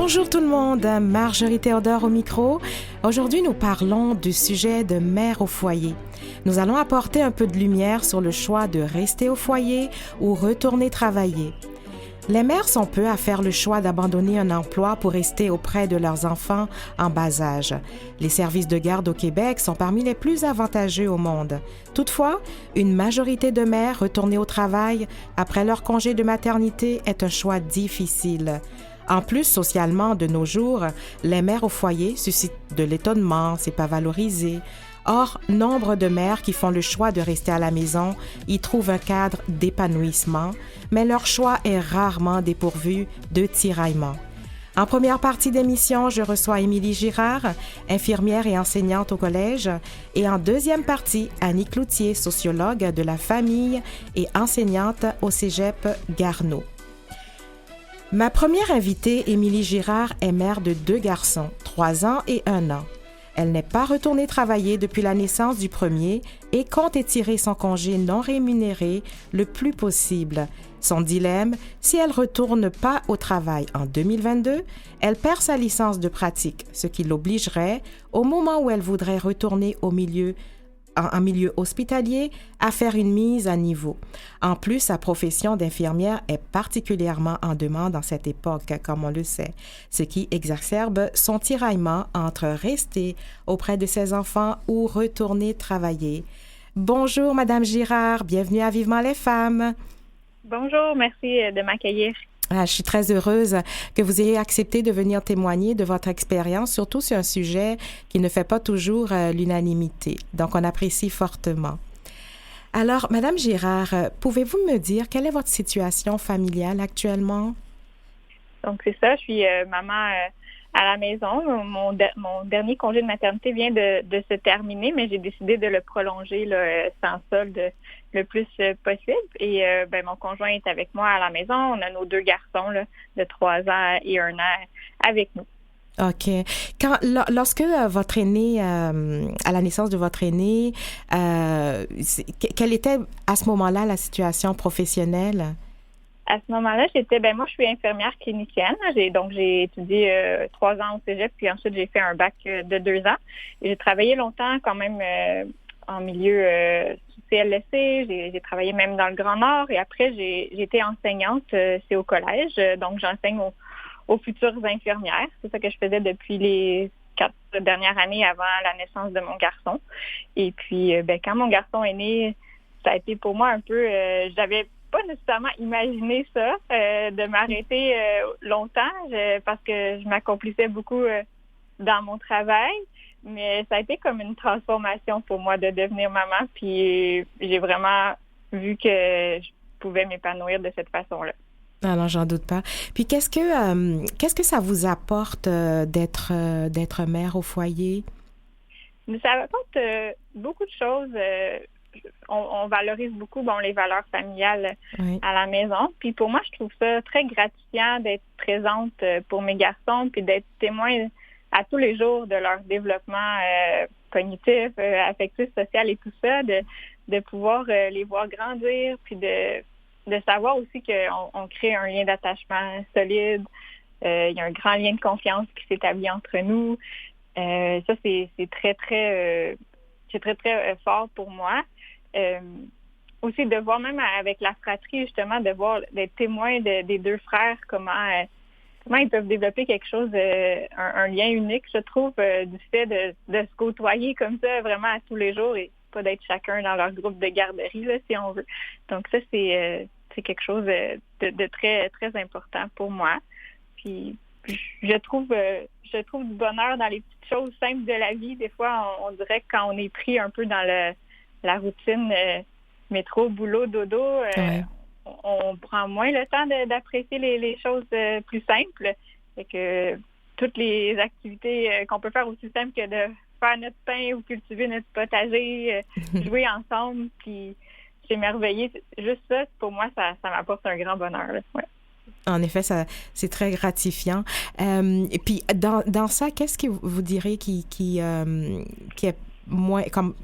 Bonjour tout le monde, Marjorie Théodore au micro. Aujourd'hui, nous parlons du sujet de mère au foyer. Nous allons apporter un peu de lumière sur le choix de rester au foyer ou retourner travailler. Les mères sont peu à faire le choix d'abandonner un emploi pour rester auprès de leurs enfants en bas âge. Les services de garde au Québec sont parmi les plus avantageux au monde. Toutefois, une majorité de mères retourner au travail après leur congé de maternité est un choix difficile. En plus, socialement, de nos jours, les mères au foyer suscitent de l'étonnement, c'est pas valorisé. Or, nombre de mères qui font le choix de rester à la maison y trouvent un cadre d'épanouissement, mais leur choix est rarement dépourvu de tiraillements. En première partie d'émission, je reçois Émilie Girard, infirmière et enseignante au collège, et en deuxième partie, Annie Cloutier, sociologue de la famille et enseignante au cégep Garneau. Ma première invitée, Émilie Girard, est mère de 2 garçons, 3 ans et 1 an. Elle n'est pas retournée travailler depuis la naissance du premier et compte étirer son congé non rémunéré le plus possible. Son dilemme, si elle ne retourne pas au travail en 2022, elle perd sa licence de pratique, ce qui l'obligerait, au moment où elle voudrait retourner en milieu hospitalier, à faire une mise à niveau. En plus, sa profession d'infirmière est particulièrement en demande en cette époque, comme on le sait, ce qui exacerbe son tiraillement entre rester auprès de ses enfants ou retourner travailler. Bonjour, Madame Girard, bienvenue à Vivement les femmes. Bonjour, merci de m'accueillir. Je suis très heureuse que vous ayez accepté de venir témoigner de votre expérience, surtout sur un sujet qui ne fait pas toujours l'unanimité. Donc, on apprécie fortement. Alors, Madame Girard, pouvez-vous me dire quelle est votre situation familiale actuellement? Donc, c'est ça, je suis maman à la maison. Mon dernier congé de maternité vient de se terminer, mais j'ai décidé de le prolonger là, sans solde le plus possible. Et mon conjoint est avec moi à la maison. On a nos 2 garçons là, de 3 ans et 1 an avec nous. OK. Lorsque votre aîné, à la naissance de votre aîné, quelle était à ce moment-là la situation professionnelle? À ce moment-là, moi, je suis infirmière clinicienne. J'ai étudié 3 ans au cégep, puis ensuite, j'ai fait un bac de 2 ans. Et j'ai travaillé longtemps quand même en milieu sous CLSC. J'ai travaillé même dans le Grand Nord. Et après, j'ai été enseignante, c'est au collège. Donc, j'enseigne aux futures infirmières. C'est ça que je faisais depuis les 4 dernières années avant la naissance de mon garçon. Et puis, quand mon garçon est né, ça a été pour moi un peu... j'avais pas nécessairement imaginé ça, de m'arrêter longtemps parce que je m'accomplissais beaucoup dans mon travail, mais ça a été comme une transformation pour moi de devenir maman, puis j'ai vraiment vu que je pouvais m'épanouir de cette façon-là. Ah non, j'en doute pas. Puis qu'est-ce que ça vous apporte d'être mère au foyer? Ça apporte beaucoup de choses. On valorise beaucoup les valeurs familiales à la maison. Puis pour moi, je trouve ça très gratifiant d'être présente pour mes garçons puis d'être témoin à tous les jours de leur développement cognitif, affectif, social et tout ça, de pouvoir les voir grandir puis de savoir aussi qu'on crée un lien d'attachement solide. Il y a un grand lien de confiance qui s'établit entre nous. Ça, c'est très, très... c'est très, très fort pour moi. Aussi de voir même avec la fratrie, justement, d'être témoin des 2 frères, comment ils peuvent développer quelque chose, un lien unique, je trouve, du fait de se côtoyer comme ça vraiment à tous les jours et pas d'être chacun dans leur groupe de garderie, là, si on veut. Donc ça, c'est quelque chose de très, très important pour moi. Puis je trouve du bonheur dans les petites choses simples de la vie. Des fois, on dirait que quand on est pris un peu dans la routine métro, boulot, dodo, on prend moins le temps d'apprécier les choses plus simples. Fait que toutes les activités qu'on peut faire aussi simples que de faire notre pain ou cultiver notre potager, jouer ensemble, puis s'émerveiller. Juste ça, pour moi, ça m'apporte un grand bonheur. Là. Ouais. En effet, c'est très gratifiant. Et puis, dans ça, qu'est-ce que vous direz qui est moins... comme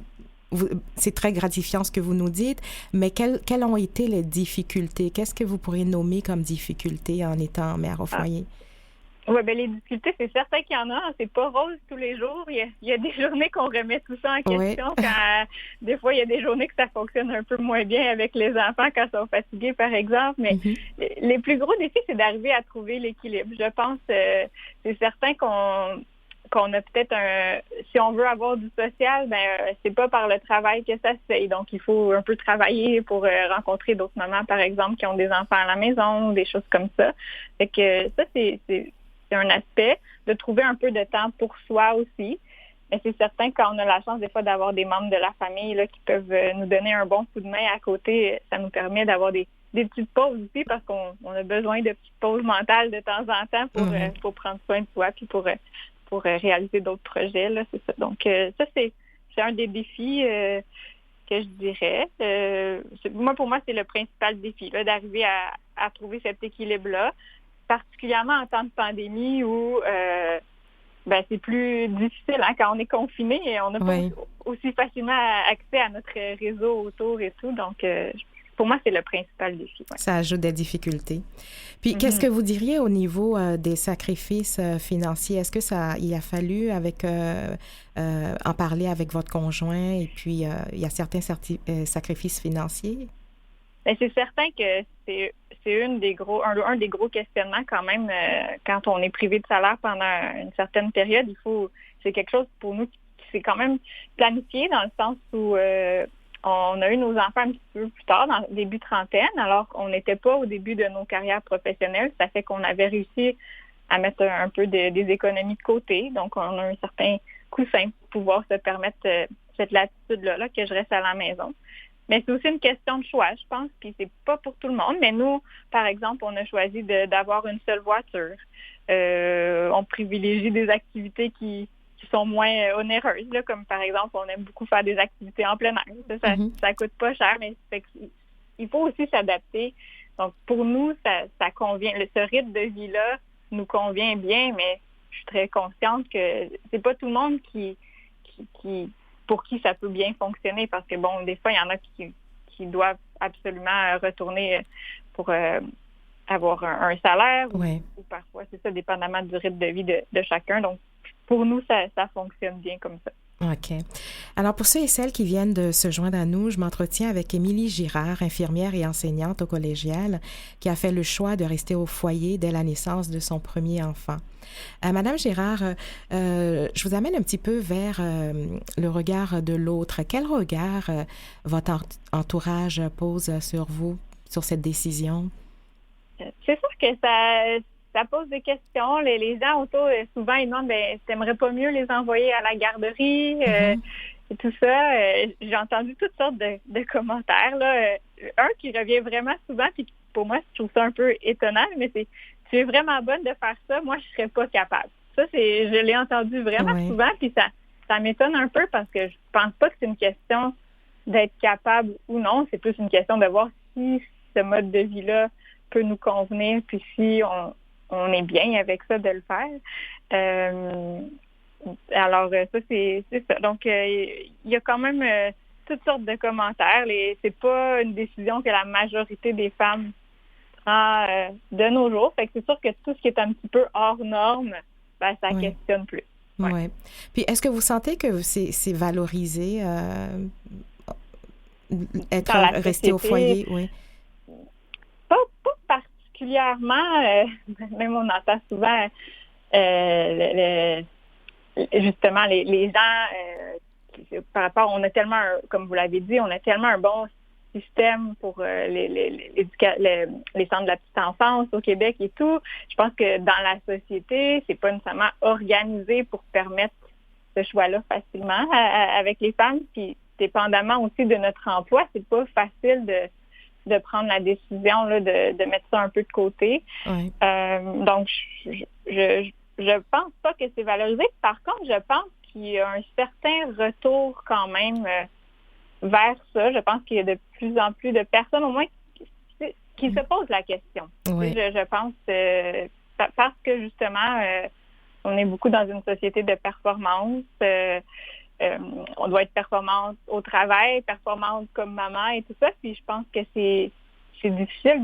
c'est très gratifiant ce que vous nous dites, mais quelles ont été les difficultés? Qu'est-ce que vous pourriez nommer comme difficulté en étant mère au foyer? Oui, bien, les difficultés, c'est certain qu'il y en a. C'est pas rose tous les jours. Il y a des journées qu'on remet tout ça en question. Oui. Des fois, il y a des journées que ça fonctionne un peu moins bien avec les enfants quand ils sont fatigués, par exemple. Mais les plus gros défis, c'est d'arriver à trouver l'équilibre. Je pense, c'est certain qu'on a peut-être si on veut avoir du social, c'est pas par le travail que ça se fait. Donc, il faut un peu travailler pour rencontrer d'autres mamans, par exemple, qui ont des enfants à la maison, des choses comme ça. Fait que ça, c'est un aspect de trouver un peu de temps pour soi aussi. Mais c'est certain quand on a la chance des fois d'avoir des membres de la famille là, qui peuvent nous donner un bon coup de main à côté, ça nous permet d'avoir des petites pauses aussi parce qu'on a besoin de petites pauses mentales de temps en temps pour prendre soin de soi puis pour réaliser d'autres projets. Là, c'est ça. Donc, ça, c'est un des défis que je dirais. Pour moi, c'est le principal défi, là, d'arriver à trouver cet équilibre-là, particulièrement en temps de pandémie où c'est plus difficile quand on est confiné et on n'a pas aussi facilement accès à notre réseau autour et tout. Donc, pour moi, c'est le principal défi. Ouais. Ça ajoute des difficultés. Puis, qu'est-ce que vous diriez au niveau des sacrifices financiers? Est-ce que il a fallu en parler avec votre conjoint et puis il y a certains sacrifices financiers? Bien, c'est certain que c'est un des gros questionnements quand même quand on est privé de salaire pendant une certaine période. C'est quelque chose pour nous qui c'est quand même planifié dans le sens où on a eu nos enfants un petit peu plus tard, dans le début trentaine, alors qu'on n'était pas au début de nos carrières professionnelles. Ça fait qu'on avait réussi à mettre un peu des économies de côté. Donc, on a un certain coussin pour pouvoir se permettre cette latitude-là, que je reste à la maison. Mais c'est aussi une question de choix, je pense, puis c'est pas pour tout le monde. Mais nous, par exemple, on a choisi d'avoir une seule voiture. On privilégie des activités qui sont moins onéreuses, là, comme par exemple, on aime beaucoup faire des activités en plein air. Ça coûte pas cher, mais il faut aussi s'adapter. Donc, pour nous, ça convient. Ce rythme de vie-là nous convient bien, mais je suis très consciente que c'est pas tout le monde pour qui ça peut bien fonctionner parce que, bon, des fois, il y en a qui doivent absolument retourner pour avoir un salaire ou parfois, c'est ça, dépendamment du rythme de vie de chacun. Donc, pour nous, ça fonctionne bien comme ça. OK. Alors, pour ceux et celles qui viennent de se joindre à nous, je m'entretiens avec Émilie Girard, infirmière et enseignante au collégial, qui a fait le choix de rester au foyer dès la naissance de son premier enfant. Madame Girard, je vous amène un petit peu vers le regard de l'autre. Quel regard votre entourage pose sur vous, sur cette décision? C'est sûr que ça pose des questions. Les gens autour, souvent, ils demandent, t'aimerais pas mieux les envoyer à la garderie et tout ça. J'ai entendu toutes sortes de commentaires. Là. Un qui revient vraiment souvent, puis pour moi, je trouve ça un peu étonnant, mais c'est tu es vraiment bonne de faire ça, moi, je serais pas capable. Ça, je l'ai entendu vraiment souvent, puis ça m'étonne un peu parce que je pense pas que c'est une question d'être capable ou non. C'est plus une question de voir si ce mode de vie-là peut nous convenir, puis si on est bien avec ça de le faire. Alors, ça, c'est ça. Donc, il y a quand même toutes sortes de commentaires. C'est pas une décision que la majorité des femmes prend de nos jours. Fait que c'est sûr que tout ce qui est un petit peu hors norme, ça questionne plus. Oui. Puis, est-ce que vous sentez que c'est valorisé resté au foyer? Oui. Pas particulièrement. Même on entend souvent justement les gens par rapport, on a tellement, comme vous l'avez dit, on a tellement un bon système pour les centres de la petite enfance au Québec et tout. Je pense que dans la société, c'est pas nécessairement organisé pour permettre ce choix-là facilement avec les femmes. Puis, dépendamment aussi de notre emploi, c'est pas facile de prendre la décision là, de mettre ça un peu de côté. Oui. Donc, je pense pas que c'est valorisé. Par contre, je pense qu'il y a un certain retour quand même vers ça. Je pense qu'il y a de plus en plus de personnes, au moins, qui se posent la question. Oui. Je pense parce que, justement, on est beaucoup dans une société de performance. On doit être performante au travail, performante comme maman et tout ça. Puis je pense que c'est c'est difficile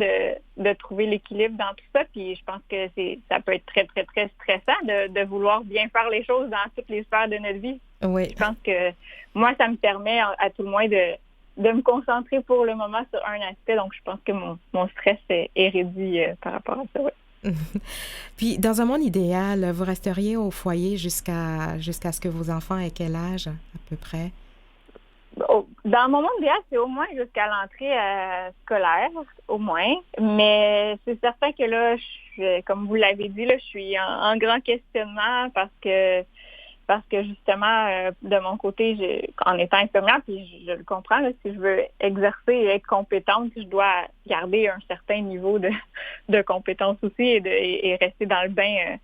de trouver l'équilibre dans tout ça. Puis je pense que ça peut être très, très, très stressant de vouloir bien faire les choses dans toutes les sphères de notre vie. Oui. Je pense que moi, ça me permet à tout le moins de me concentrer pour le moment sur un aspect. Donc, je pense que mon stress est réduit par rapport à ça, oui. Puis, dans un monde idéal, vous resteriez au foyer jusqu'à ce que vos enfants aient quel âge, à peu près? Dans mon monde idéal, c'est au moins jusqu'à l'entrée scolaire, au moins. Mais c'est certain que là, comme vous l'avez dit, là, je suis en grand questionnement parce que justement, de mon côté, en étant infirmière, puis je le comprends, là, si je veux exercer et être compétente, je dois garder un certain niveau de compétence aussi et rester dans le bain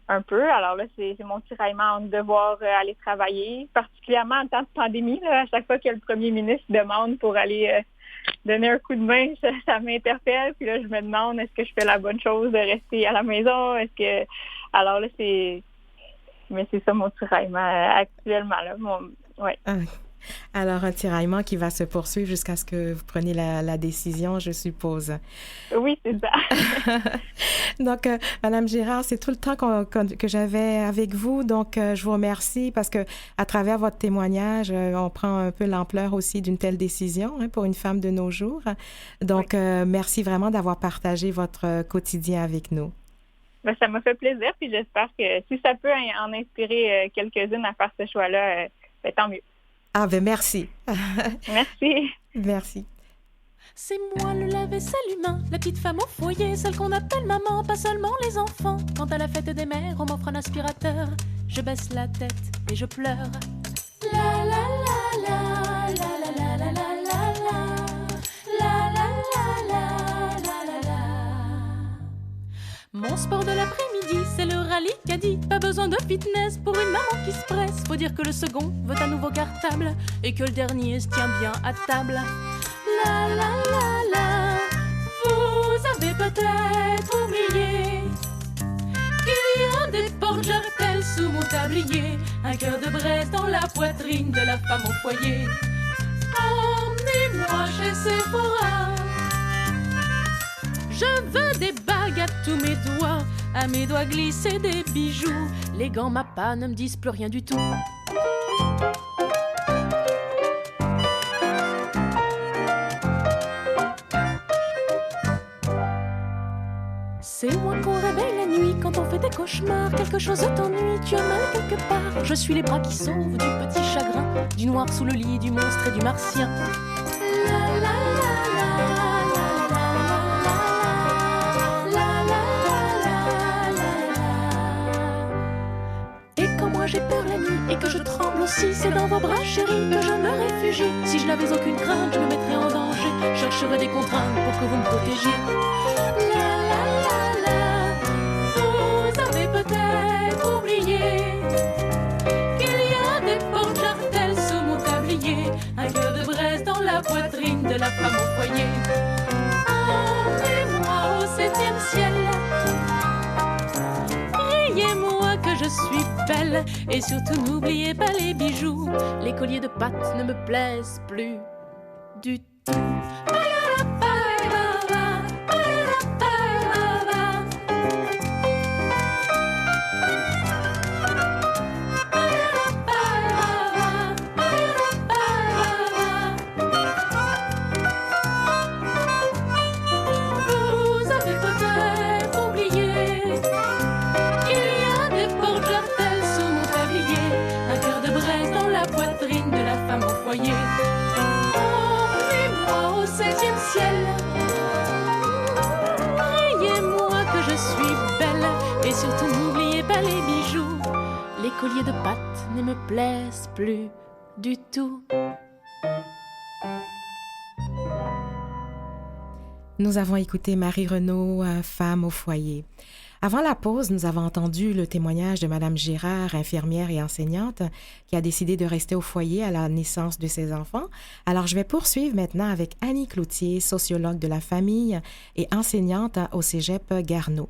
un peu. Alors là, c'est mon tiraillement entre devoir aller travailler, particulièrement en temps de pandémie. Là, à chaque fois que le premier ministre demande pour aller donner un coup de main, ça m'interpelle. Puis là, je me demande, est-ce que je fais la bonne chose de rester à la maison? Alors là, mais c'est ça mon tiraillement actuellement. Là. Ouais. Alors, un tiraillement qui va se poursuivre jusqu'à ce que vous preniez la décision, je suppose. Oui, c'est ça. Donc, Madame Girard, c'est tout le temps que j'avais avec vous. Donc, je vous remercie parce que à travers votre témoignage, on prend un peu l'ampleur aussi d'une telle décision pour une femme de nos jours. Donc, oui. Merci vraiment d'avoir partagé votre quotidien avec nous. Ben, ça m'a fait plaisir, puis j'espère que si ça peut en inspirer quelques-unes à faire ce choix-là, tant mieux. Ah ben merci. Merci. Merci. C'est moi le lave-vaisselle humain, la petite femme au foyer, celle qu'on appelle maman, pas seulement les enfants. Quand à la fête des mères, on m'offre un aspirateur, je baisse la tête et je pleure. La la la la la la la la la la la la la la la. Mon sport de l'après-midi, c'est le rallye caddie. Pas besoin de fitness pour une maman qui se presse. Faut dire que le second veut un nouveau cartable et que le dernier se tient bien à table. La la la la, vous avez peut-être oublié qu'il y a des portes jartelles sous mon tablier, un cœur de braise dans la poitrine de la femme au foyer. Emmenez-moi chez Sephora. Je veux des bagues à tous mes doigts, à mes doigts glisser des bijoux. Les gants Mappa ne me disent plus rien du tout. C'est moi qu'on réveille la nuit quand on fait des cauchemars. Quelque chose t'ennuie, tu as mal quelque part. Je suis les bras qui sauvent du petit chagrin, du noir sous le lit, du monstre et du martien. La la la la. J'ai peur la nuit et que je tremble aussi. C'est dans vos bras chéris que je me réfugie. Si je n'avais aucune crainte, je me mettrais en danger. Chercherais des contraintes pour que vous me protégiez. La la la la, vous avez peut-être oublié qu'il y a des portes jartelles sous mon tablier, un cœur de braise dans la poitrine de la femme au foyer. Emmenez-moi au 7e ciel. Priez-moi que je suis belle. Et surtout n'oubliez pas les bijoux. Les colliers de pâte ne me plaisent plus du tout. Emmenez-moi au 7e ciel. Priez-moi que je suis belle. Et surtout n'oubliez pas les bijoux. Les colliers de pâte ne me plaisent plus du tout. Nous avons écouté Marie Renaud, femme au foyer. Avant la pause, nous avons entendu le témoignage de Madame Girard, infirmière et enseignante, qui a décidé de rester au foyer à la naissance de ses enfants. Alors, je vais poursuivre maintenant avec Annie Cloutier, sociologue de la famille et enseignante au Cégep Garneau.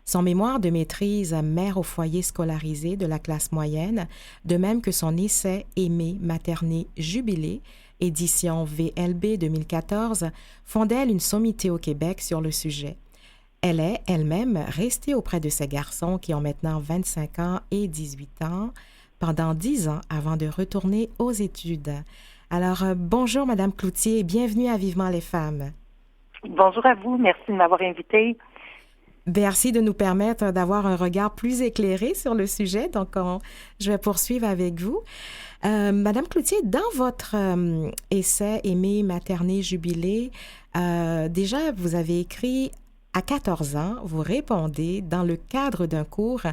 Son mémoire de maîtrise « Mère au foyer scolarisé de la classe moyenne », de même que son essai « Aimer, materner, jubiler », édition VLB 2014, fonde-t-elle une sommité au Québec sur le sujet. Elle est elle-même restée auprès de ses garçons qui ont maintenant 25 ans et 18 ans pendant 10 ans avant de retourner aux études. Alors, bonjour Madame Cloutier et bienvenue à Vivement les femmes. Bonjour à vous, merci de m'avoir invitée. Merci de nous permettre d'avoir un regard plus éclairé sur le sujet. Donc, je vais poursuivre avec vous. Madame Cloutier, dans votre essai « Aimer, materner, jubiler », déjà, vous avez écrit « À 14 ans, vous répondez dans le cadre d'un cours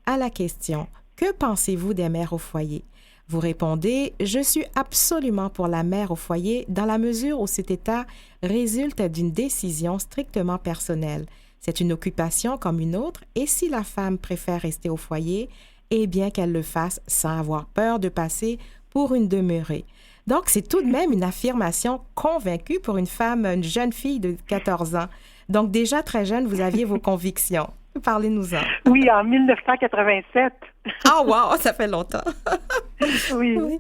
à la question « Que pensez-vous des mères au foyer ?» Vous répondez « Je suis absolument pour la mère au foyer dans la mesure où cet état résulte d'une décision strictement personnelle. C'est une occupation comme une autre et si la femme préfère rester au foyer, eh bien qu'elle le fasse sans avoir peur de passer pour une demeurée. » Donc, c'est tout de même une affirmation convaincue pour une femme, une jeune fille de 14 ans. Donc, déjà très jeune, vous aviez vos convictions. Parlez-nous-en. Oui, en 1987. Ah, wow, ça fait longtemps. Oui. Oui.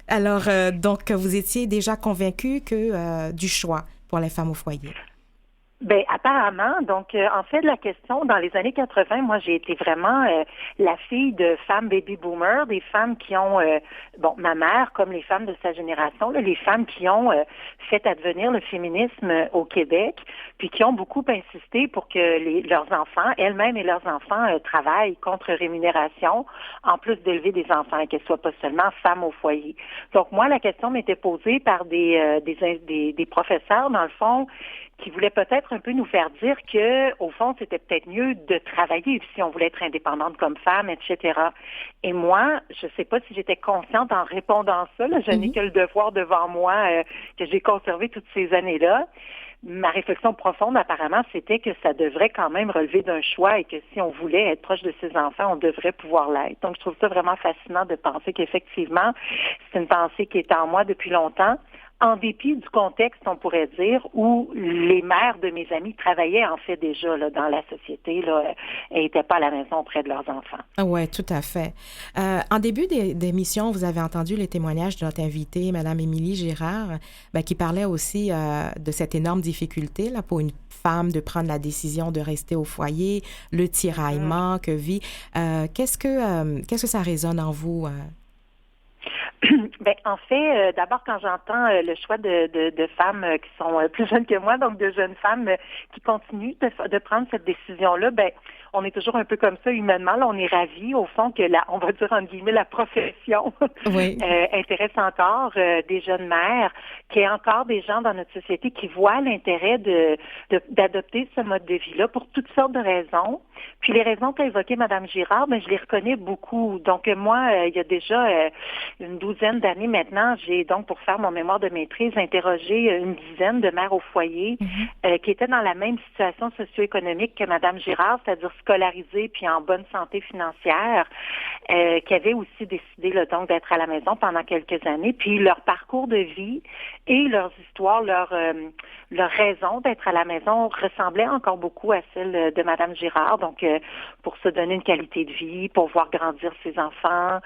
Alors, donc, vous étiez déjà convaincue du choix pour les femmes au foyer. Ben apparemment, donc en fait la question dans les années 80, moi j'ai été vraiment la fille de femmes baby boomers, des femmes qui ont ma mère comme les femmes de sa génération, là, les femmes qui ont fait advenir le féminisme au Québec, puis qui ont beaucoup insisté pour que leurs enfants, elles-mêmes et leurs enfants travaillent contre rémunération, en plus d'élever des enfants et qu'elles soient pas seulement femmes au foyer. Donc moi la question m'était posée par des professeurs dans le fond qui voulait peut-être un peu nous faire dire que, au fond, c'était peut-être mieux de travailler si on voulait être indépendante comme femme, etc. Et moi, je ne sais pas si j'étais consciente en répondant ça, là, je n'ai que le devoir devant moi que j'ai conservé toutes ces années-là. Ma réflexion profonde, apparemment, c'était que ça devrait quand même relever d'un choix et que si on voulait être proche de ses enfants, on devrait pouvoir l'être. Donc, je trouve ça vraiment fascinant de penser qu'effectivement, c'est une pensée qui est en moi depuis longtemps. En dépit du contexte, on pourrait dire, où les mères de mes amis travaillaient en fait déjà là, dans la société là, et n'étaient pas à la maison auprès de leurs enfants. Oui, tout à fait. En début d'émission, vous avez entendu les témoignages de notre invitée, Mme Émilie Girard, qui parlait aussi de cette énorme difficulté là, pour une femme de prendre la décision de rester au foyer, le tiraillement que vit. Qu'est-ce que ça résonne en vous? Ben, en fait, d'abord, quand j'entends le choix de femmes qui sont plus jeunes que moi, donc de jeunes femmes qui continuent de prendre cette décision-là, ben, on est toujours un peu comme ça humainement. Là, on est ravis, au fond, que on va dire, entre guillemets, la profession oui. Intéresse encore des jeunes mères, qu'il y a encore des gens dans notre société qui voient l'intérêt d'adopter ce mode de vie-là pour toutes sortes de raisons. Puis les raisons qu'a évoquées Mme Girard, ben, je les reconnais beaucoup. Donc, moi, il y a déjà une douzaine d'années maintenant, j'ai donc, pour faire mon mémoire de maîtrise, interrogé une dizaine de mères au foyer qui étaient dans la même situation socio-économique que Mme Girard, c'est-à-dire scolarisées puis en bonne santé financière, qui avaient aussi décidé là, donc d'être à la maison pendant quelques années. Puis leur parcours de vie et leurs histoires, leur raison d'être à la maison ressemblait encore beaucoup à celle de Mme Girard. Donc, pour se donner une qualité de vie, pour voir grandir ses enfants,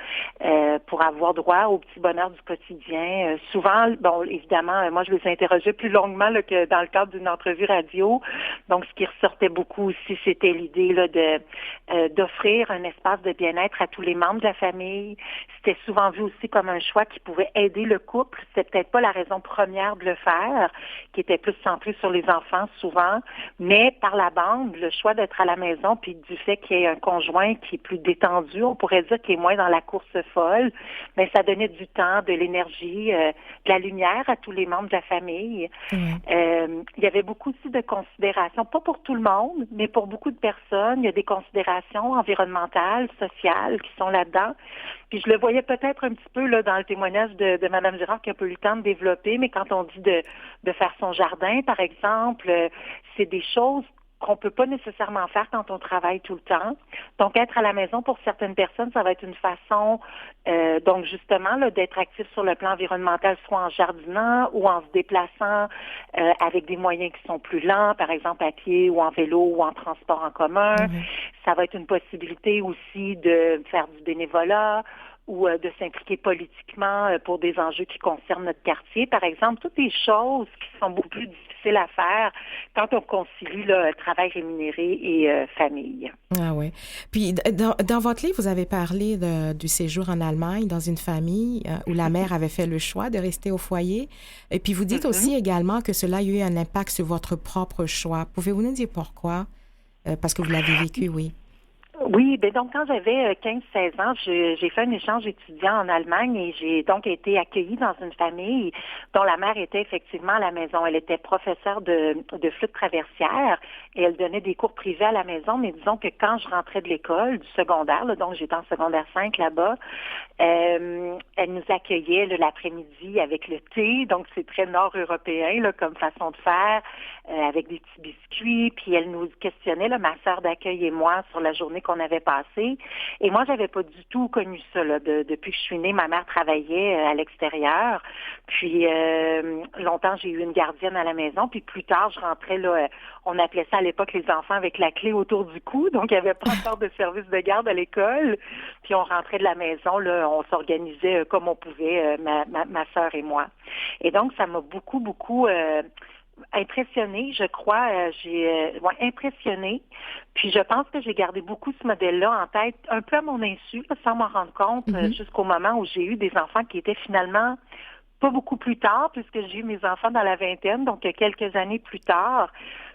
pour avoir droit au petit bonheur du quotidien. Souvent, bon, évidemment, moi, je les interrogeais plus longuement là, que dans le cadre d'une entrevue radio. Donc, ce qui ressortait beaucoup aussi, c'était l'idée là, d'offrir un espace de bien-être à tous les membres de la famille. C'était souvent vu aussi comme un choix qui pouvait aider le couple. C'était peut-être pas la raison première de le faire, qui était plus centrée sur les enfants souvent, mais par la bande, le choix d'être à la maison, puis du fait qu'il y ait un conjoint qui est plus détendu, on pourrait dire qu'il est moins dans la course folle, mais ça donnait du temps, de l'énergie, de la lumière à tous les membres de la famille. Il y avait beaucoup aussi de considérations, pas pour tout le monde, mais pour beaucoup de personnes. Il y a des considérations environnementales, sociales qui sont là-dedans. Puis je le voyais peut-être un petit peu là dans le témoignage de Mme Girard qui a pas eu le temps de développer, mais quand on dit de faire son jardin, par exemple, c'est des choses qu'on peut pas nécessairement faire quand on travaille tout le temps. Donc, être à la maison, pour certaines personnes, ça va être une façon, donc justement, là, d'être actif sur le plan environnemental, soit en jardinant ou en se déplaçant avec des moyens qui sont plus lents, par exemple à pied ou en vélo ou en transport en commun. Ça va être une possibilité aussi de faire du bénévolat ou de s'impliquer politiquement pour des enjeux qui concernent notre quartier, par exemple, toutes les choses qui sont beaucoup plus difficiles à faire quand on concilie travail rémunéré et famille. Ah oui. Puis, dans votre livre, vous avez parlé du séjour en Allemagne dans une famille où la mère avait fait le choix de rester au foyer. Et puis, vous dites aussi également que cela a eu un impact sur votre propre choix. Pouvez-vous nous dire pourquoi? Parce que vous l'avez vécu, oui. Oui, ben donc quand j'avais 15-16 ans, j'ai fait un échange étudiant en Allemagne et j'ai donc été accueillie dans une famille dont la mère était effectivement à la maison. Elle était professeure de flûte traversière et elle donnait des cours privés à la maison, mais disons que quand je rentrais de l'école, du secondaire, là, donc j'étais en secondaire 5 là-bas, elle nous accueillait l'après-midi avec le thé, donc c'est très nord-européen là, comme façon de faire, avec des petits biscuits, puis elle nous questionnait, ma sœur d'accueil et moi, sur la journée qu'on avait passée. Et moi, j'avais pas du tout connu ça. Depuis que je suis née, ma mère travaillait à l'extérieur. Puis longtemps, j'ai eu une gardienne à la maison. Puis plus tard, je rentrais, on appelait ça à l'époque les enfants avec la clé autour du cou. Donc, il n'y avait pas encore de service de garde à l'école. Puis on rentrait de la maison, on s'organisait comme on pouvait, ma sœur et moi. Et donc, ça m'a beaucoup impressionnée, je crois. Impressionnée. Puis je pense que j'ai gardé beaucoup ce modèle-là en tête, un peu à mon insu, sans m'en rendre compte, jusqu'au moment où j'ai eu des enfants qui étaient finalement pas beaucoup plus tard, puisque j'ai eu mes enfants dans la vingtaine, donc quelques années plus tard.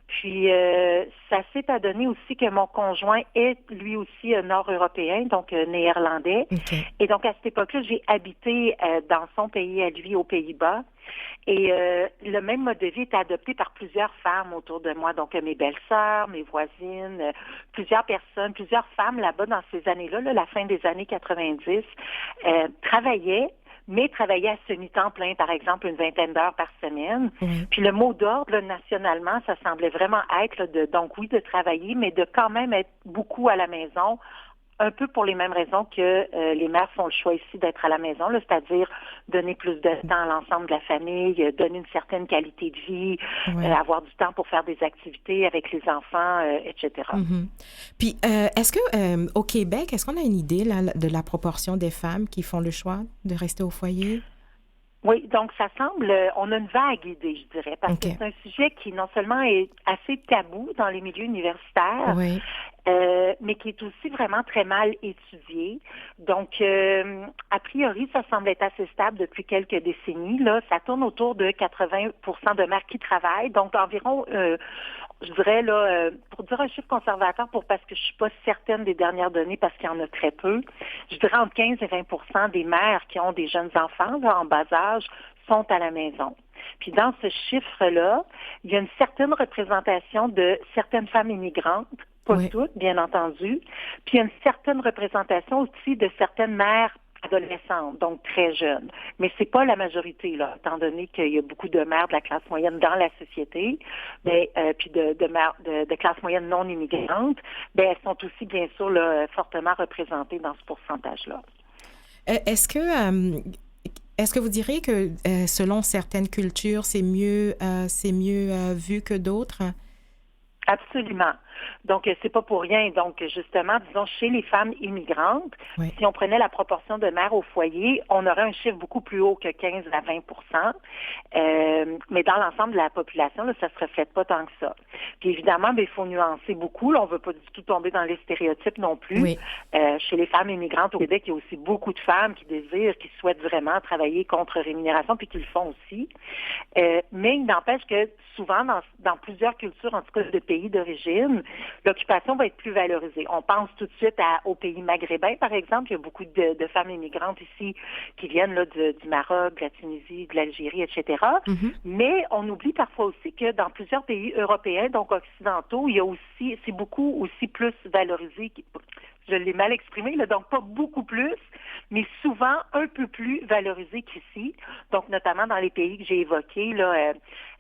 Puis ça s'est adonné aussi que mon conjoint est lui aussi nord-européen, donc néerlandais. Okay. Et donc à cette époque-là, j'ai habité dans son pays à lui, aux Pays-Bas. Et le même mode de vie est adopté par plusieurs femmes autour de moi, donc mes belles-sœurs, mes voisines, plusieurs personnes, plusieurs femmes là-bas dans ces années-là, la fin des années 90, travaillaient à semi-temps plein, par exemple, une vingtaine d'heures par semaine. Puis le mot d'ordre, nationalement, ça semblait vraiment être, de travailler, mais de quand même être beaucoup à la maison, un peu pour les mêmes raisons que les mères font le choix ici d'être à la maison, c'est-à-dire donner plus de temps à l'ensemble de la famille, donner une certaine qualité de vie, avoir du temps pour faire des activités avec les enfants, etc. Puis, est-ce que au Québec, est-ce qu'on a une idée de la proportion des femmes qui font le choix de rester au foyer? Oui, donc ça semble, on a une vague idée, je dirais, parce que c'est un sujet qui non seulement est assez tabou dans les milieux universitaires, mais qui est aussi vraiment très mal étudié. Donc, a priori, ça semble être assez stable depuis quelques décennies. Là, ça tourne autour de 80% de mères qui travaillent, donc environ, je dirais, pour dire un chiffre conservateur, parce que je suis pas certaine des dernières données, parce qu'il y en a très peu, je dirais entre 15 et 20% des mères qui ont des jeunes enfants en bas âge sont à la maison. Puis dans ce chiffre-là, il y a une certaine représentation de certaines femmes immigrantes, pas toutes, bien entendu, puis il y a une certaine représentation aussi de certaines mères adolescentes, donc très jeunes. Mais c'est pas la majorité, étant donné qu'il y a beaucoup de mères de la classe moyenne dans la société, puis de mères de classe moyenne non immigrantes, elles sont aussi, bien sûr, fortement représentées dans ce pourcentage-là. Est-ce que vous diriez que selon certaines cultures, c'est mieux vu que d'autres? Absolument. Donc, c'est pas pour rien. Donc, justement, disons, chez les femmes immigrantes, si on prenait la proportion de mères au foyer, on aurait un chiffre beaucoup plus haut que 15 à 20%. Mais dans l'ensemble de la population, ça se reflète pas tant que ça. Puis évidemment, il faut nuancer beaucoup. Là, on veut pas du tout tomber dans les stéréotypes non plus. Chez les femmes immigrantes au Québec, il y a aussi beaucoup de femmes qui désirent, qui souhaitent vraiment travailler contre rémunération, puis qui le font aussi. Mais il n'empêche que souvent, dans plusieurs cultures, en tout cas de pays d'origine, l'occupation va être plus valorisée. On pense tout de suite aux pays maghrébins, par exemple. Il y a beaucoup de femmes immigrantes ici qui viennent du Maroc, de la Tunisie, de l'Algérie, etc. Mais on oublie parfois aussi que dans plusieurs pays européens, donc occidentaux, il y a aussi, c'est beaucoup aussi plus valorisé. Je l'ai mal exprimé, donc pas beaucoup plus, mais souvent un peu plus valorisé qu'ici. Donc notamment dans les pays que j'ai évoqués,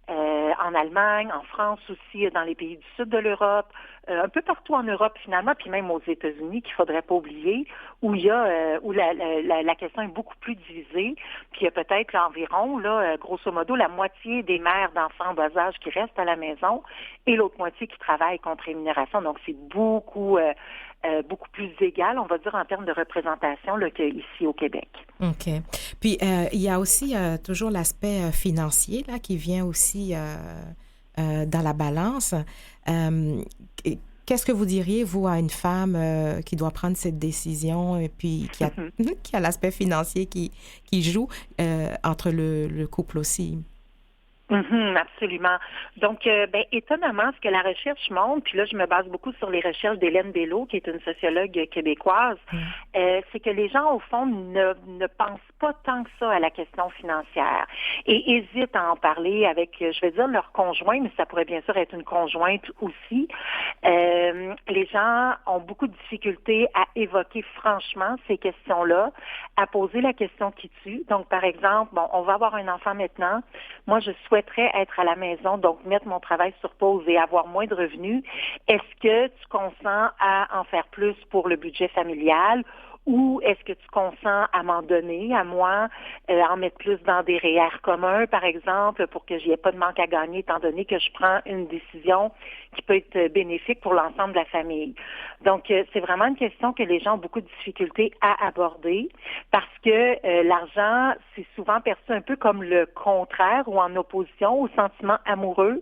en Allemagne, en France aussi, dans les pays du sud de l'Europe, un peu partout en Europe finalement, puis même aux États-Unis, qu'il faudrait pas oublier, où il y a où la question est beaucoup plus divisée, puis il y a peut-être environ, grosso modo, la moitié des mères d'enfants en bas âge qui restent à la maison et l'autre moitié qui travaillent contre rémunération. Donc c'est beaucoup beaucoup plus égale, on va dire, en termes de représentation là, qu'ici au Québec. OK. Puis, il y a aussi toujours l'aspect financier là, qui vient aussi dans la balance. Qu'est-ce que vous diriez, vous, à une femme qui doit prendre cette décision et puis qui a l'aspect financier qui joue entre le couple aussi? Absolument. Donc, étonnamment, ce que la recherche montre, puis là, je me base beaucoup sur les recherches d'Hélène Bello, qui est une sociologue québécoise, c'est que les gens, au fond, ne pensent pas tant que ça à la question financière et hésitent à en parler avec, je vais dire, leur conjoint, mais ça pourrait bien sûr être une conjointe aussi. Les gens ont beaucoup de difficultés à évoquer franchement ces questions-là, à poser la question qui tue. Donc, par exemple, on va avoir un enfant maintenant. Moi, je souhaiterais être à la maison, donc mettre mon travail sur pause et avoir moins de revenus. Est-ce que tu consens à en faire plus pour le budget familial? Ou est-ce que tu consens à m'en donner, à moi, en mettre plus dans des REER communs, par exemple, pour que j'y ai pas de manque à gagner, étant donné que je prends une décision qui peut être bénéfique pour l'ensemble de la famille. Donc, c'est vraiment une question que les gens ont beaucoup de difficultés à aborder parce que l'argent, c'est souvent perçu un peu comme le contraire ou en opposition au sentiment amoureux.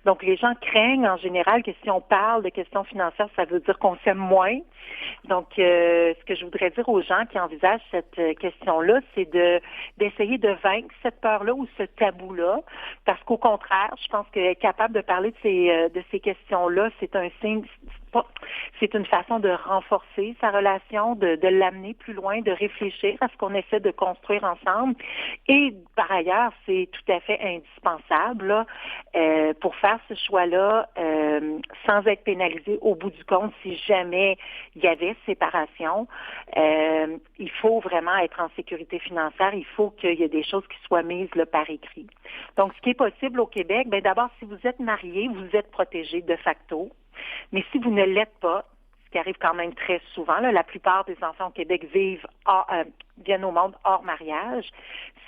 Donc, les gens craignent en général que si on parle de questions financières, ça veut dire qu'on s'aime moins. Donc, ce que je voudrais dire aux gens qui envisagent cette question-là, c'est d'essayer de vaincre cette peur-là ou ce tabou-là, parce qu'au contraire, je pense qu'être capable de parler de ces questions-là, c'est un signe. C'est une façon de renforcer sa relation, de l'amener plus loin, de réfléchir à ce qu'on essaie de construire ensemble. Et par ailleurs, c'est tout à fait indispensable là, pour faire ce choix-là sans être pénalisé au bout du compte si jamais il y avait séparation. Il faut vraiment être en sécurité financière. Il faut qu'il y ait des choses qui soient mises là, par écrit. Donc, ce qui est possible au Québec, d'abord, si vous êtes marié, vous êtes protégé de facto. Mais si vous ne l'êtes pas, ce qui arrive quand même très souvent, là, la plupart des enfants au Québec viennent au monde hors mariage.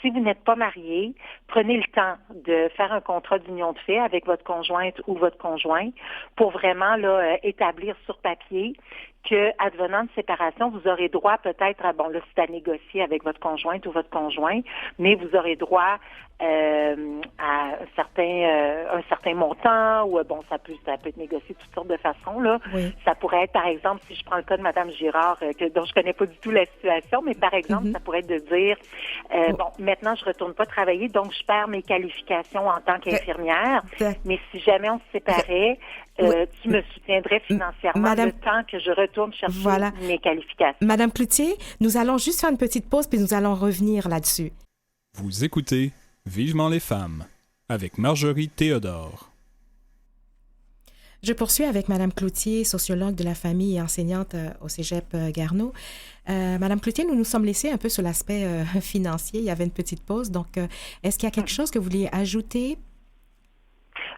Si vous n'êtes pas marié, prenez le temps de faire un contrat d'union de fait avec votre conjointe ou votre conjoint pour vraiment là, établir sur papier que, advenant de séparation, vous aurez droit peut-être à, c'est à négocier avec votre conjointe ou votre conjoint, mais vous aurez droit à un certain montant ou ça peut être négocié de toutes sortes de façons là. Oui. Ça pourrait être, par exemple, si je prends le cas de Mme Girard, dont je connais pas du tout la situation, mais par exemple, ça pourrait être de dire maintenant je retourne pas travailler, donc je perds mes qualifications en tant qu'infirmière, mais si jamais on se séparait, tu me soutiendrais financièrement le temps que je retourne chercher mes qualifications. Madame Cloutier, nous allons juste faire une petite pause puis nous allons revenir là-dessus. Vous écoutez Vivement les femmes avec Marjorie Théodore. Je poursuis avec Madame Cloutier, sociologue de la famille et enseignante au Cégep Garneau. Madame Cloutier, nous nous sommes laissés un peu sur l'aspect financier. Il y avait une petite pause. Donc, est-ce qu'il y a quelque chose que vous vouliez ajouter?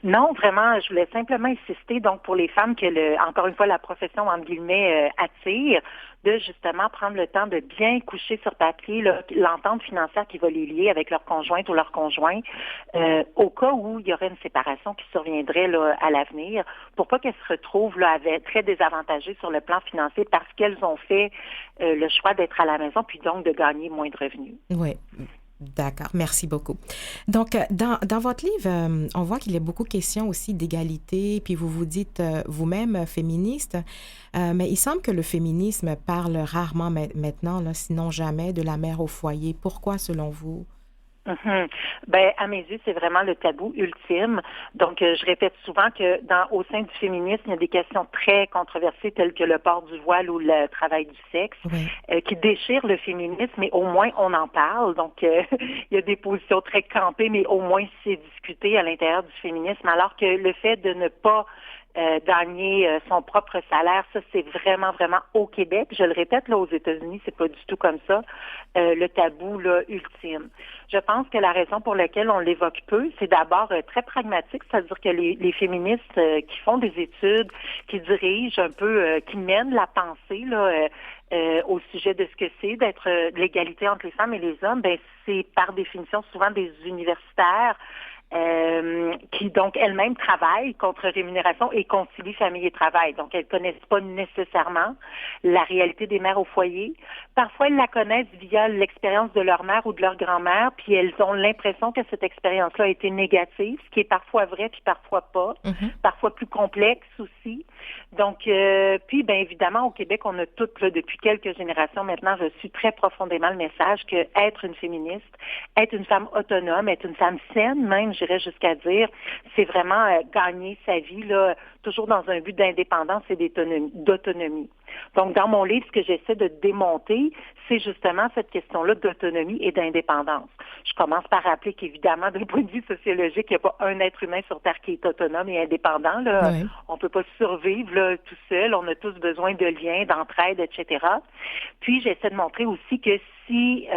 Non, vraiment, je voulais simplement insister, donc, pour les femmes que, encore une fois, la profession, entre guillemets, attire, de justement prendre le temps de bien coucher sur papier l'entente financière qui va les lier avec leur conjointe ou leur conjoint, au cas où il y aurait une séparation qui surviendrait là, à l'avenir, pour pas qu'elles se retrouvent là, très désavantagées sur le plan financier parce qu'elles ont fait le choix d'être à la maison, puis donc de gagner moins de revenus. Oui. D'accord, merci beaucoup. Donc, dans votre livre, on voit qu'il y a beaucoup question aussi d'égalité, puis vous vous dites vous-même féministe, mais il semble que le féminisme parle rarement maintenant, là, sinon jamais, de la mère au foyer. Pourquoi, selon vous? À mes yeux, c'est vraiment le tabou ultime. Donc, je répète souvent que au sein du féminisme, il y a des questions très controversées telles que le port du voile ou le travail du sexe qui déchirent le féminisme, mais au moins on en parle. Donc, il y a des positions très campées, mais au moins c'est discuté à l'intérieur du féminisme, alors que le fait de ne pas gagner son propre salaire, ça c'est vraiment, vraiment au Québec. Je le répète, là, aux États-Unis, c'est pas du tout comme ça, le tabou là, ultime. Je pense que la raison pour laquelle on l'évoque peu, c'est d'abord très pragmatique, c'est-à-dire que les féministes qui font des études, qui dirigent un peu, qui mènent la pensée là, au sujet de ce que c'est d'être l'égalité entre les femmes et les hommes, c'est par définition souvent des universitaires qui donc elles-mêmes travaillent contre rémunération et concilient famille et travail. Donc, elles ne connaissent pas nécessairement la réalité des mères au foyer. Parfois, elles la connaissent via l'expérience de leur mère ou de leur grand-mère, puis elles ont l'impression que cette expérience-là a été négative, ce qui est parfois vrai, puis parfois pas, parfois plus complexe aussi. Donc, puis, bien évidemment, au Québec, on a toutes, là, depuis quelques générations maintenant, reçu très profondément le message que être une féministe, être une femme autonome, être une femme saine, même, j'irais jusqu'à dire, c'est vraiment gagner sa vie, là, toujours dans un but d'indépendance et d'autonomie. Donc, dans mon livre, ce que j'essaie de démonter, c'est justement cette question-là d'autonomie et d'indépendance. Je commence par rappeler qu'évidemment, d'un point de vue sociologique, il n'y a pas un être humain sur Terre qui est autonome et indépendant. Là. Oui. On ne peut pas survivre là, tout seul. On a tous besoin de liens, d'entraide, etc. Puis, j'essaie de montrer aussi que si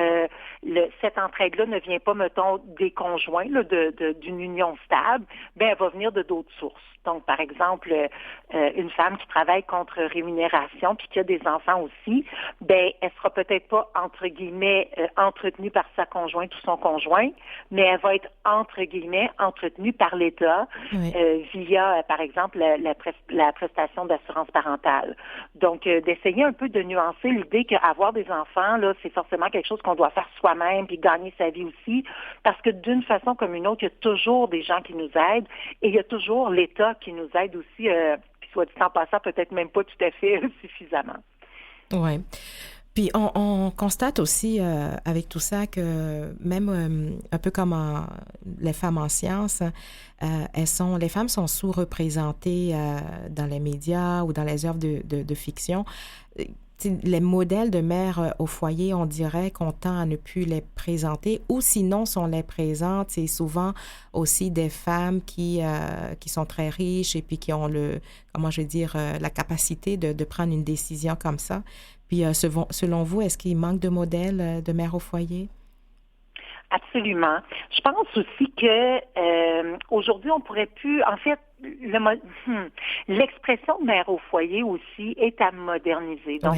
cette entraide-là ne vient pas, mettons, des conjoints là, d'une union stable, ben elle va venir de d'autres sources. Donc, par exemple, une femme qui travaille contre rémunération puis qui a des enfants aussi, ben elle sera peut-être pas, entre guillemets, entretenue par sa conjointe ou son conjoint, mais elle va être, entre guillemets, entretenue par l'État via, par exemple, la prestation d'assurance parentale. Donc, d'essayer un peu de nuancer l'idée qu'avoir des enfants, là, c'est forcément quelque chose qu'on doit faire soi-même puis gagner sa vie aussi, parce que d'une façon comme une autre, il y a toujours des gens qui nous aident et il y a toujours l'État qui nous aide aussi, puis soit dit en passant, peut-être même pas tout à fait suffisamment. Oui. Puis on constate aussi avec tout ça que même un peu comme les femmes en sciences, les femmes sont sous-représentées dans les médias ou dans les œuvres de fiction. Les modèles de mères au foyer, on dirait qu'on tend à ne plus les présenter, ou sinon, si on les présente, c'est souvent aussi des femmes qui sont très riches et puis qui ont la capacité de prendre une décision comme ça. Puis, selon vous, est-ce qu'il manque de modèles de mères au foyer? Absolument. Je pense aussi que aujourd'hui, on pourrait plus, en fait, l'expression mère au foyer aussi est à moderniser. Donc,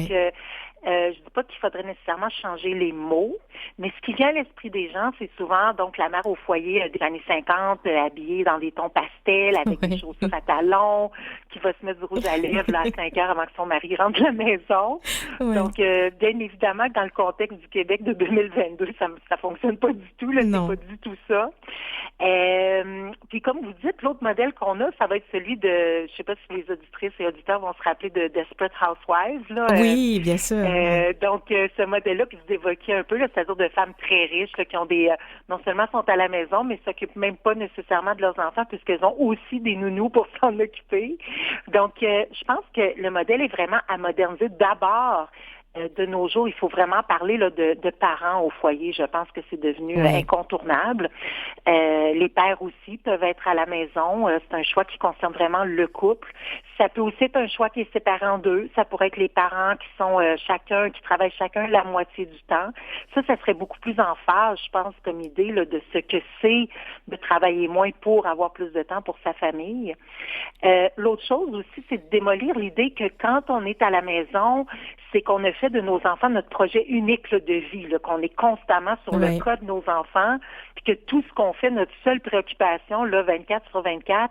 je dis pas qu'il faudrait nécessairement changer les mots, mais ce qui vient à l'esprit des gens, c'est souvent donc la mère au foyer des années 50, habillée dans des tons pastels, avec des chaussures à talons, qui va se mettre du rouge à lèvres là, à 5 heures avant que son mari rentre à la maison. Oui. Donc, bien évidemment, dans le contexte du Québec de 2022, ça fonctionne pas du tout, là, c'est pas du tout ça. Puis comme vous dites, l'autre modèle qu'on a, ça va être celui de, je sais pas si les auditrices et auditeurs vont se rappeler de Desperate Housewives. Là, oui, bien sûr. Donc, ce modèle-là que vous évoquiez un peu, là, c'est-à-dire de femmes très riches là, qui ont non seulement sont à la maison, mais s'occupent même pas nécessairement de leurs enfants puisqu'elles ont aussi des nounous pour s'en occuper. Donc, je pense que le modèle est vraiment à moderniser d'abord. De nos jours, il faut vraiment parler là, de parents au foyer. Je pense que c'est devenu incontournable. Les pères aussi peuvent être à la maison. C'est un choix qui concerne vraiment le couple. Ça peut aussi être un choix qui est séparé en deux. Ça pourrait être les parents qui sont qui travaillent chacun la moitié du temps. Ça serait beaucoup plus en phase, je pense, comme idée là, de ce que c'est de travailler moins pour avoir plus de temps pour sa famille. L'autre chose aussi, c'est de démolir l'idée que quand on est à la maison, c'est qu'on a fait de nos enfants notre projet unique là, de vie, là, qu'on est constamment sur le cas de nos enfants, puis que tout ce qu'on fait, notre seule préoccupation, là, 24/24,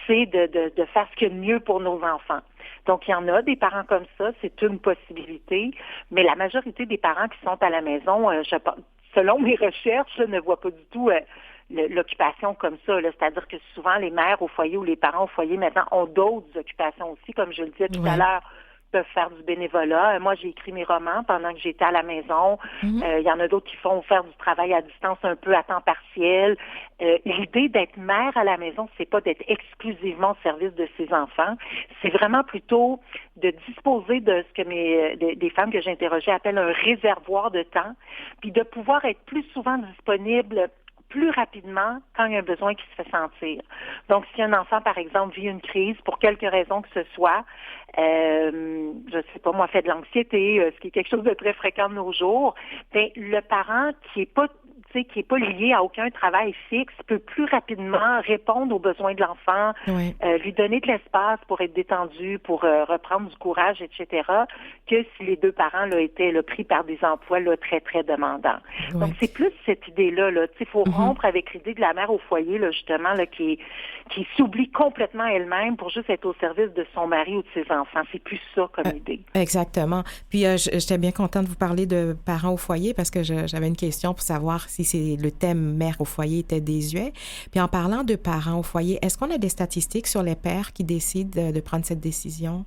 c'est de faire ce qu'il y a de mieux pour nos enfants. Donc, il y en a des parents comme ça, c'est une possibilité, mais la majorité des parents qui sont à la maison, selon mes recherches, là, ne voient pas du tout l'occupation comme ça. Là. C'est-à-dire que souvent, les mères au foyer ou les parents au foyer, maintenant, ont d'autres occupations aussi, comme je le disais tout à l'heure, peuvent faire du bénévolat. Moi, j'ai écrit mes romans pendant que j'étais à la maison. Il y en a d'autres qui font faire du travail à distance un peu à temps partiel. L'idée d'être mère à la maison, c'est pas d'être exclusivement au service de ses enfants. C'est vraiment plutôt de disposer de ce que des femmes que j'ai interrogées appellent un réservoir de temps, puis de pouvoir être plus souvent disponible plus rapidement quand il y a un besoin qui se fait sentir. Donc, si un enfant, par exemple, vit une crise, pour quelque raison que ce soit, je sais pas, moi, fait de l'anxiété, ce qui est quelque chose de très fréquent de nos jours, bien, le parent qui est pas tu sais, qui n'est pas lié à aucun travail fixe, peut plus rapidement répondre aux besoins de l'enfant, lui donner de l'espace pour être détendu, pour reprendre du courage, etc., que si les deux parents là, étaient là, pris par des emplois là, très, très demandants. Oui. Donc, c'est plus cette idée-là. Là. Il faut rompre avec l'idée de la mère au foyer, là, justement, là, qui s'oublie complètement elle-même pour juste être au service de son mari ou de ses enfants. C'est plus ça comme idée. Exactement. Puis, j'étais bien contente de vous parler de parents au foyer parce que j'avais une question pour savoir si le thème mère au foyer était désuet. Puis, en parlant de parents au foyer, est-ce qu'on a des statistiques sur les pères qui décident de prendre cette décision?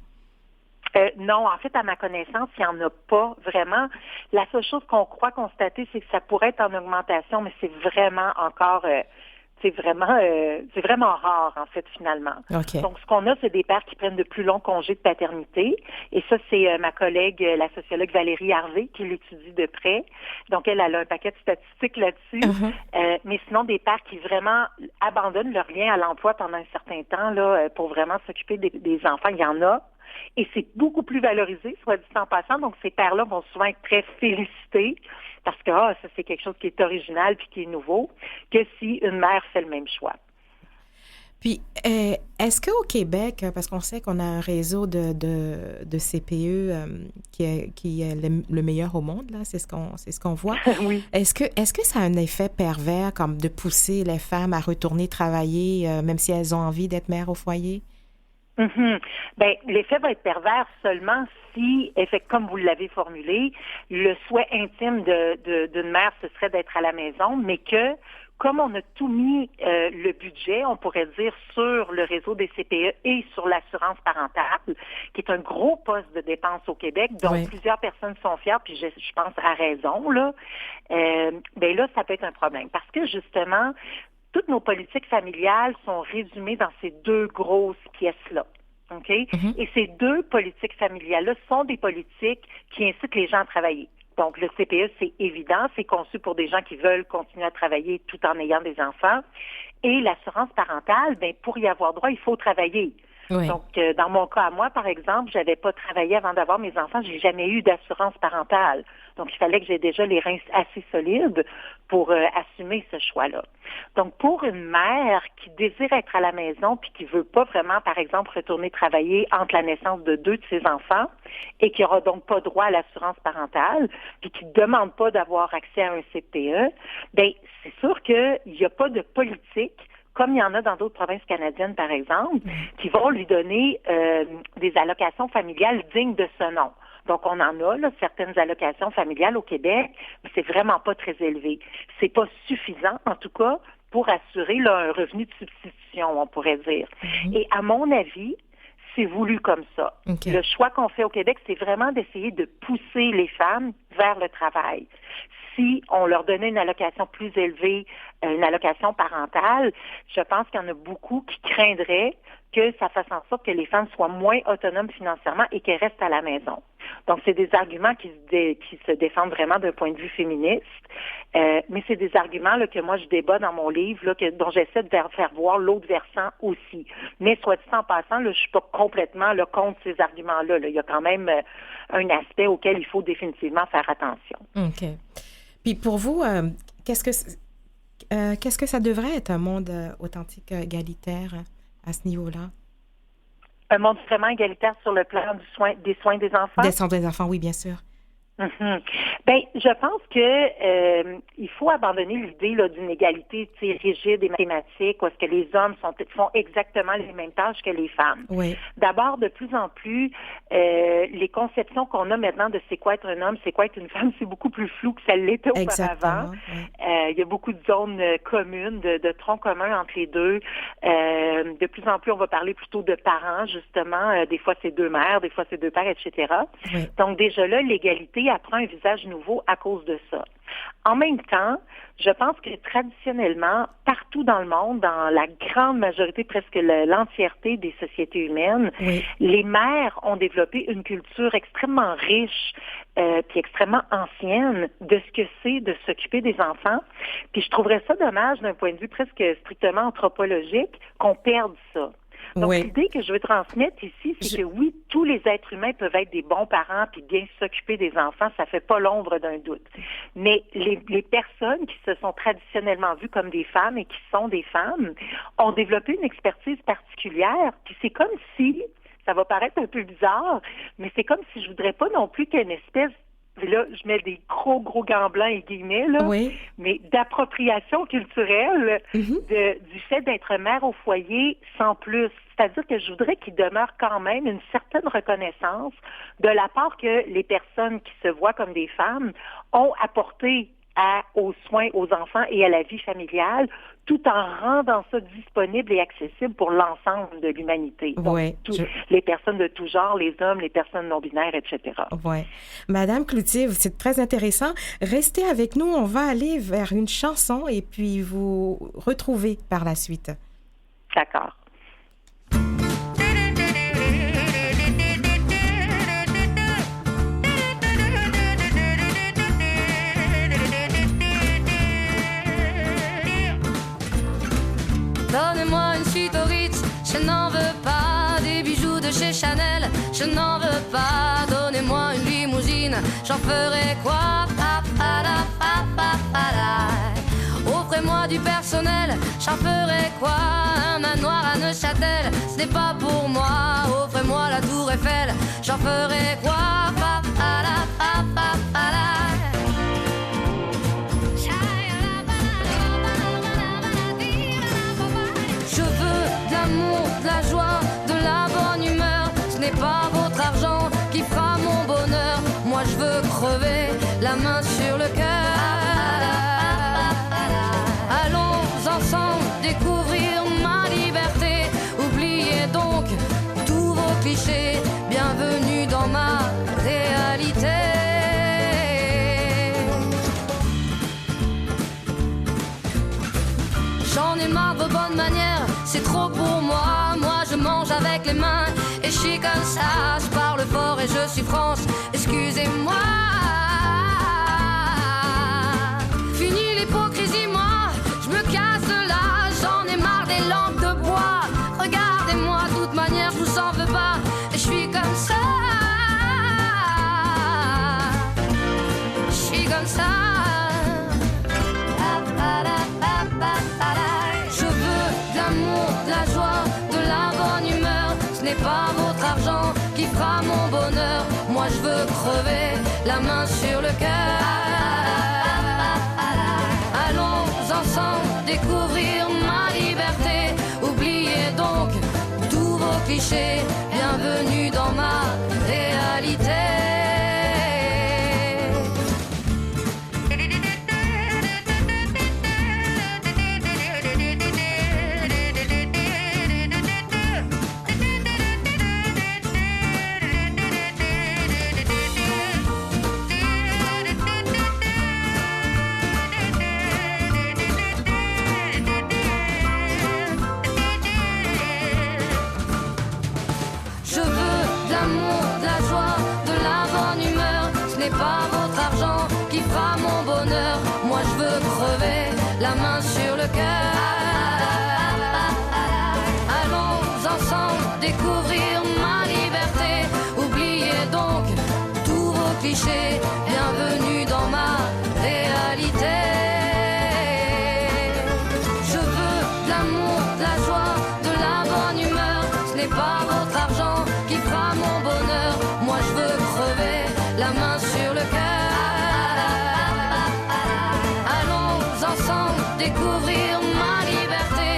Non, en fait, à ma connaissance, il n'y en a pas vraiment. La seule chose qu'on croit constater, c'est que ça pourrait être en augmentation, mais c'est vraiment encore... c'est vraiment rare, en fait, finalement. Okay. Donc, ce qu'on a, c'est des pères qui prennent de plus longs congés de paternité. Et ça, c'est ma collègue, la sociologue Valérie Harvey, qui l'étudie de près. Donc, elle a un paquet de statistiques là-dessus. Mais sinon, des pères qui vraiment abandonnent leur lien à l'emploi pendant un certain temps là, pour vraiment s'occuper des enfants, il y en a. Et c'est beaucoup plus valorisé, soit dit en passant. Donc, ces pères-là vont souvent être très félicités parce que ça, c'est quelque chose qui est original puis qui est nouveau, que si une mère fait le même choix. Puis, est-ce qu'au Québec, parce qu'on sait qu'on a un réseau de CPE qui est le meilleur au monde, là, c'est ce qu'on voit. Oui. Est-ce que ça a un effet pervers, comme de pousser les femmes à retourner travailler, même si elles ont envie d'être mères au foyer? Bien, l'effet va être pervers seulement si, comme vous l'avez formulé, le souhait intime d'une mère, ce serait d'être à la maison, mais que, comme on a tout mis le budget, on pourrait dire, sur le réseau des CPE et sur l'assurance parentale, qui est un gros poste de dépense au Québec, dont plusieurs personnes sont fières, puis je pense à raison, là, bien là, ça peut être un problème. Parce que, justement, toutes nos politiques familiales sont résumées dans ces deux grosses pièces-là. OK? Et ces deux politiques familiales-là sont des politiques qui incitent les gens à travailler. Donc, le CPE, c'est évident, c'est conçu pour des gens qui veulent continuer à travailler tout en ayant des enfants. Et l'assurance parentale, bien, pour y avoir droit, il faut travailler. Oui. Donc, dans mon cas à moi, par exemple, j'avais pas travaillé avant d'avoir mes enfants. J'ai jamais eu d'assurance parentale. Donc, il fallait que j'ai déjà les reins assez solides pour assumer ce choix-là. Donc, pour une mère qui désire être à la maison puis qui veut pas vraiment, par exemple, retourner travailler entre la naissance de 2 de ses enfants et qui aura donc pas droit à l'assurance parentale puis qui demande pas d'avoir accès à un CPE, bien, c'est sûr qu'il n'y a pas de politique comme il y en a dans d'autres provinces canadiennes, par exemple, qui vont lui donner des allocations familiales dignes de ce nom. Donc, on en a, là, certaines allocations familiales au Québec, mais c'est vraiment pas très élevé. C'est pas suffisant, en tout cas, pour assurer là, un revenu de substitution, on pourrait dire. Et à mon avis, c'est voulu comme ça. Okay. Le choix qu'on fait au Québec, c'est vraiment d'essayer de pousser les femmes vers le travail. Si on leur donnait une allocation plus élevée, une allocation parentale, je pense qu'il y en a beaucoup qui craindraient que ça fasse en sorte que les femmes soient moins autonomes financièrement et qu'elles restent à la maison. Donc, c'est des arguments qui se défendent vraiment d'un point de vue féministe, mais c'est des arguments là, que moi, je débat dans mon livre, là, dont j'essaie de faire voir l'autre versant aussi. Mais soit dit en passant, là, je suis pas complètement là, contre ces arguments-là. Là. Il y a quand même un aspect auquel il faut définitivement faire attention. OK. Puis pour vous, qu'est-ce que ça devrait être un monde authentique, égalitaire à ce niveau-là? Un monde vraiment égalitaire sur le plan des soins des enfants? Des soins des enfants, oui, bien sûr. Bien, je pense que il faut abandonner l'idée là, d'une égalité rigide et mathématique où est-ce que les hommes font exactement les mêmes tâches que les femmes. Oui. D'abord, de plus en plus, les conceptions qu'on a maintenant de c'est quoi être un homme, c'est quoi être une femme, c'est beaucoup plus flou que ça l'était auparavant. Il y a beaucoup de zones communes, de troncs communs entre les deux. De plus en plus, on va parler plutôt de parents, justement. Des fois, c'est 2 mères, des fois, c'est 2 pères, etc. Oui. Donc, déjà là, l'égalité apprend un visage nouveau à cause de ça. En même temps, je pense que traditionnellement, partout dans le monde, dans la grande majorité, presque l'entièreté des sociétés humaines, les mères ont développé une culture extrêmement riche puis extrêmement ancienne de ce que c'est de s'occuper des enfants. Puis je trouverais ça dommage d'un point de vue presque strictement anthropologique qu'on perde ça. Donc, l'idée que je veux transmettre ici, c'est que oui, tous les êtres humains peuvent être des bons parents puis bien s'occuper des enfants, ça fait pas l'ombre d'un doute. Mais les personnes qui se sont traditionnellement vues comme des femmes et qui sont des femmes ont développé une expertise particulière, puis c'est comme si, ça va paraître un peu bizarre, mais c'est comme si je voudrais pas non plus qu'une espèce, là, je mets des gros gants blancs et guillemets, là, mais d'appropriation culturelle du fait d'être mère au foyer sans plus. C'est-à-dire que je voudrais qu'il demeure quand même une certaine reconnaissance de la part que les personnes qui se voient comme des femmes ont apporté aux soins, aux enfants et à la vie familiale, tout en rendant ça disponible et accessible pour l'ensemble de l'humanité. Donc, les personnes de tout genre, les hommes, les personnes non-binaires, etc. Oui. Madame Cloutier, c'est très intéressant. Restez avec nous, on va aller vers une chanson et puis vous retrouver par la suite. D'accord. Donnez-moi une suite au Ritz, je n'en veux pas. Des bijoux de chez Chanel, je n'en veux pas. Donnez-moi une limousine, j'en ferai quoi? Offrez-moi du personnel, j'en ferai quoi? Un manoir à Neuchâtel, ce n'est pas pour moi. Offrez-moi la tour Eiffel, j'en ferai quoi? De la joie, de la bonne humeur, ce n'est pas votre argent qui fera mon bonheur. Moi je veux crever la main sur le cœur. Allons ensemble découvrir ma liberté. Oubliez donc tous vos clichés. Bienvenue dans ma réalité. J'en ai marre de vos bonnes manières, c'est trop pour moi. Moi je mange avec les mains et je suis comme ça. Je parle fort et je suis franche, excusez-moi. Fini l'hypocrisie, moi, je me casse de là. J'en ai marre des lampes de bois. Regardez-moi, de toute manière je vous en veux pas. Et je suis comme ça. Je suis comme ça. De la joie, de la bonne humeur, ce n'est pas votre argent qui fera mon bonheur. Moi je veux crever la main sur le cœur. Allons ensemble découvrir ma liberté. Oubliez donc tous vos clichés. Bienvenue dans ma réalité. Pas votre argent qui fera mon bonheur. Moi je veux crever la main sur le cœur. Allons ensemble découvrir ma liberté. Oubliez donc tous vos clichés. Bienvenue dans ma réalité. Je veux de l'amour, de la joie, de la bonne humeur. Ce n'est pas votre argent qui fera mon bonheur. Moi je veux crever la main sur le cœur. Allons ensemble découvrir ma liberté.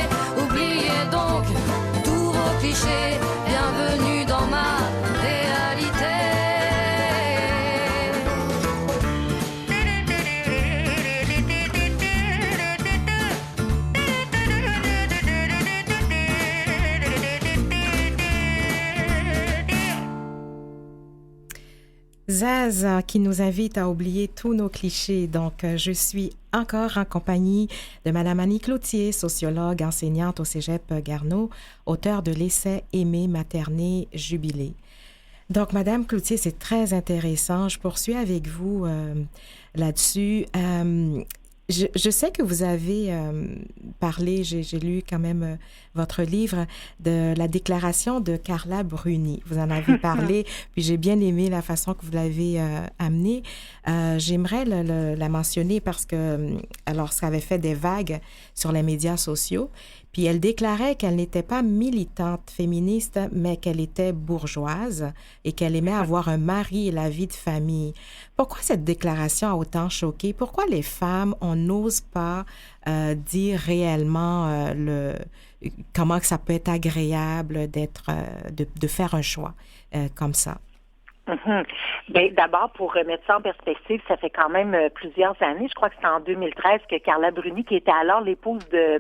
Oubliez donc tous vos clichés. Bienvenue dans ma réalité. Zaz qui nous invite à oublier tous nos clichés. Donc, je suis encore en compagnie de Mme Annie Cloutier, sociologue, enseignante au Cégep Garneau, auteure de l'essai « Aimer, materner, jubiler ». Donc, Mme Cloutier, c'est très intéressant. Je poursuis avec vous là-dessus. Je sais que vous avez parlé, j'ai lu quand même votre livre, de la déclaration de Carla Bruni. Vous en avez parlé, puis j'ai bien aimé la façon que vous l'avez amenée. J'aimerais la mentionner parce que, alors, ça avait fait des vagues sur les médias sociaux. Puis elle déclarait qu'elle n'était pas militante féministe, mais qu'elle était bourgeoise et qu'elle aimait avoir un mari et la vie de famille. Pourquoi cette déclaration a autant choqué? Pourquoi les femmes, on n'ose pas dire réellement comment que ça peut être agréable de faire un choix comme ça? Mm-hmm. Bien, d'abord, pour remettre ça en perspective, ça fait quand même plusieurs années, je crois que c'était en 2013 que Carla Bruni, qui était alors l'épouse de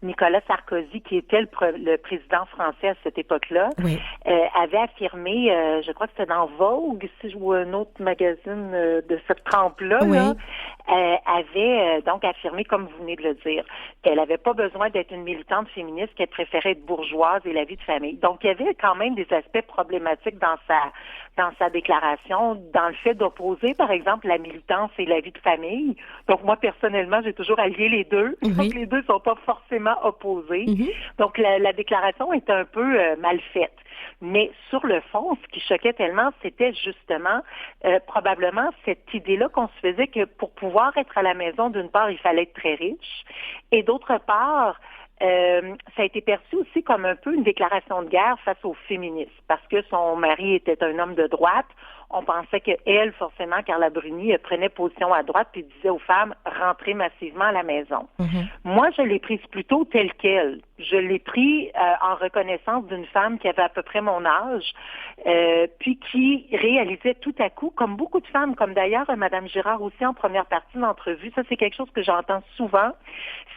Nicolas Sarkozy, qui était le président français à cette époque-là, oui. Avait affirmé, je crois que c'était dans Vogue, ou un autre magazine de cette trempe-là, oui. Avait donc affirmé, comme vous venez de le dire, qu'elle n'avait pas besoin d'être une militante féministe, qu'elle préférait être bourgeoise et la vie de famille. Donc, il y avait quand même des aspects problématiques dans sa déclaration, dans le fait d'opposer, par exemple, la militance et la vie de famille. Donc, moi, personnellement, j'ai toujours allié les deux. Mm-hmm. Donc, les deux ne sont pas forcément opposés. Mm-hmm. Donc, la déclaration est un peu mal faite. Mais sur le fond, ce qui choquait tellement, c'était justement probablement cette idée-là qu'on se faisait que pour pouvoir être à la maison, d'une part, il fallait être très riche, et d'autre part, ça a été perçu aussi comme un peu une déclaration de guerre face aux féministes, parce que son mari était un homme de droite. On pensait qu'elle, forcément, Carla Bruni, prenait position à droite puis disait aux femmes, rentrez massivement à la maison. Mm-hmm. Moi, je l'ai prise plutôt telle qu'elle. Je l'ai pris en reconnaissance d'une femme qui avait à peu près mon âge, puis qui réalisait tout à coup, comme beaucoup de femmes, comme d'ailleurs Mme Girard aussi en première partie d'entrevue, ça c'est quelque chose que j'entends souvent,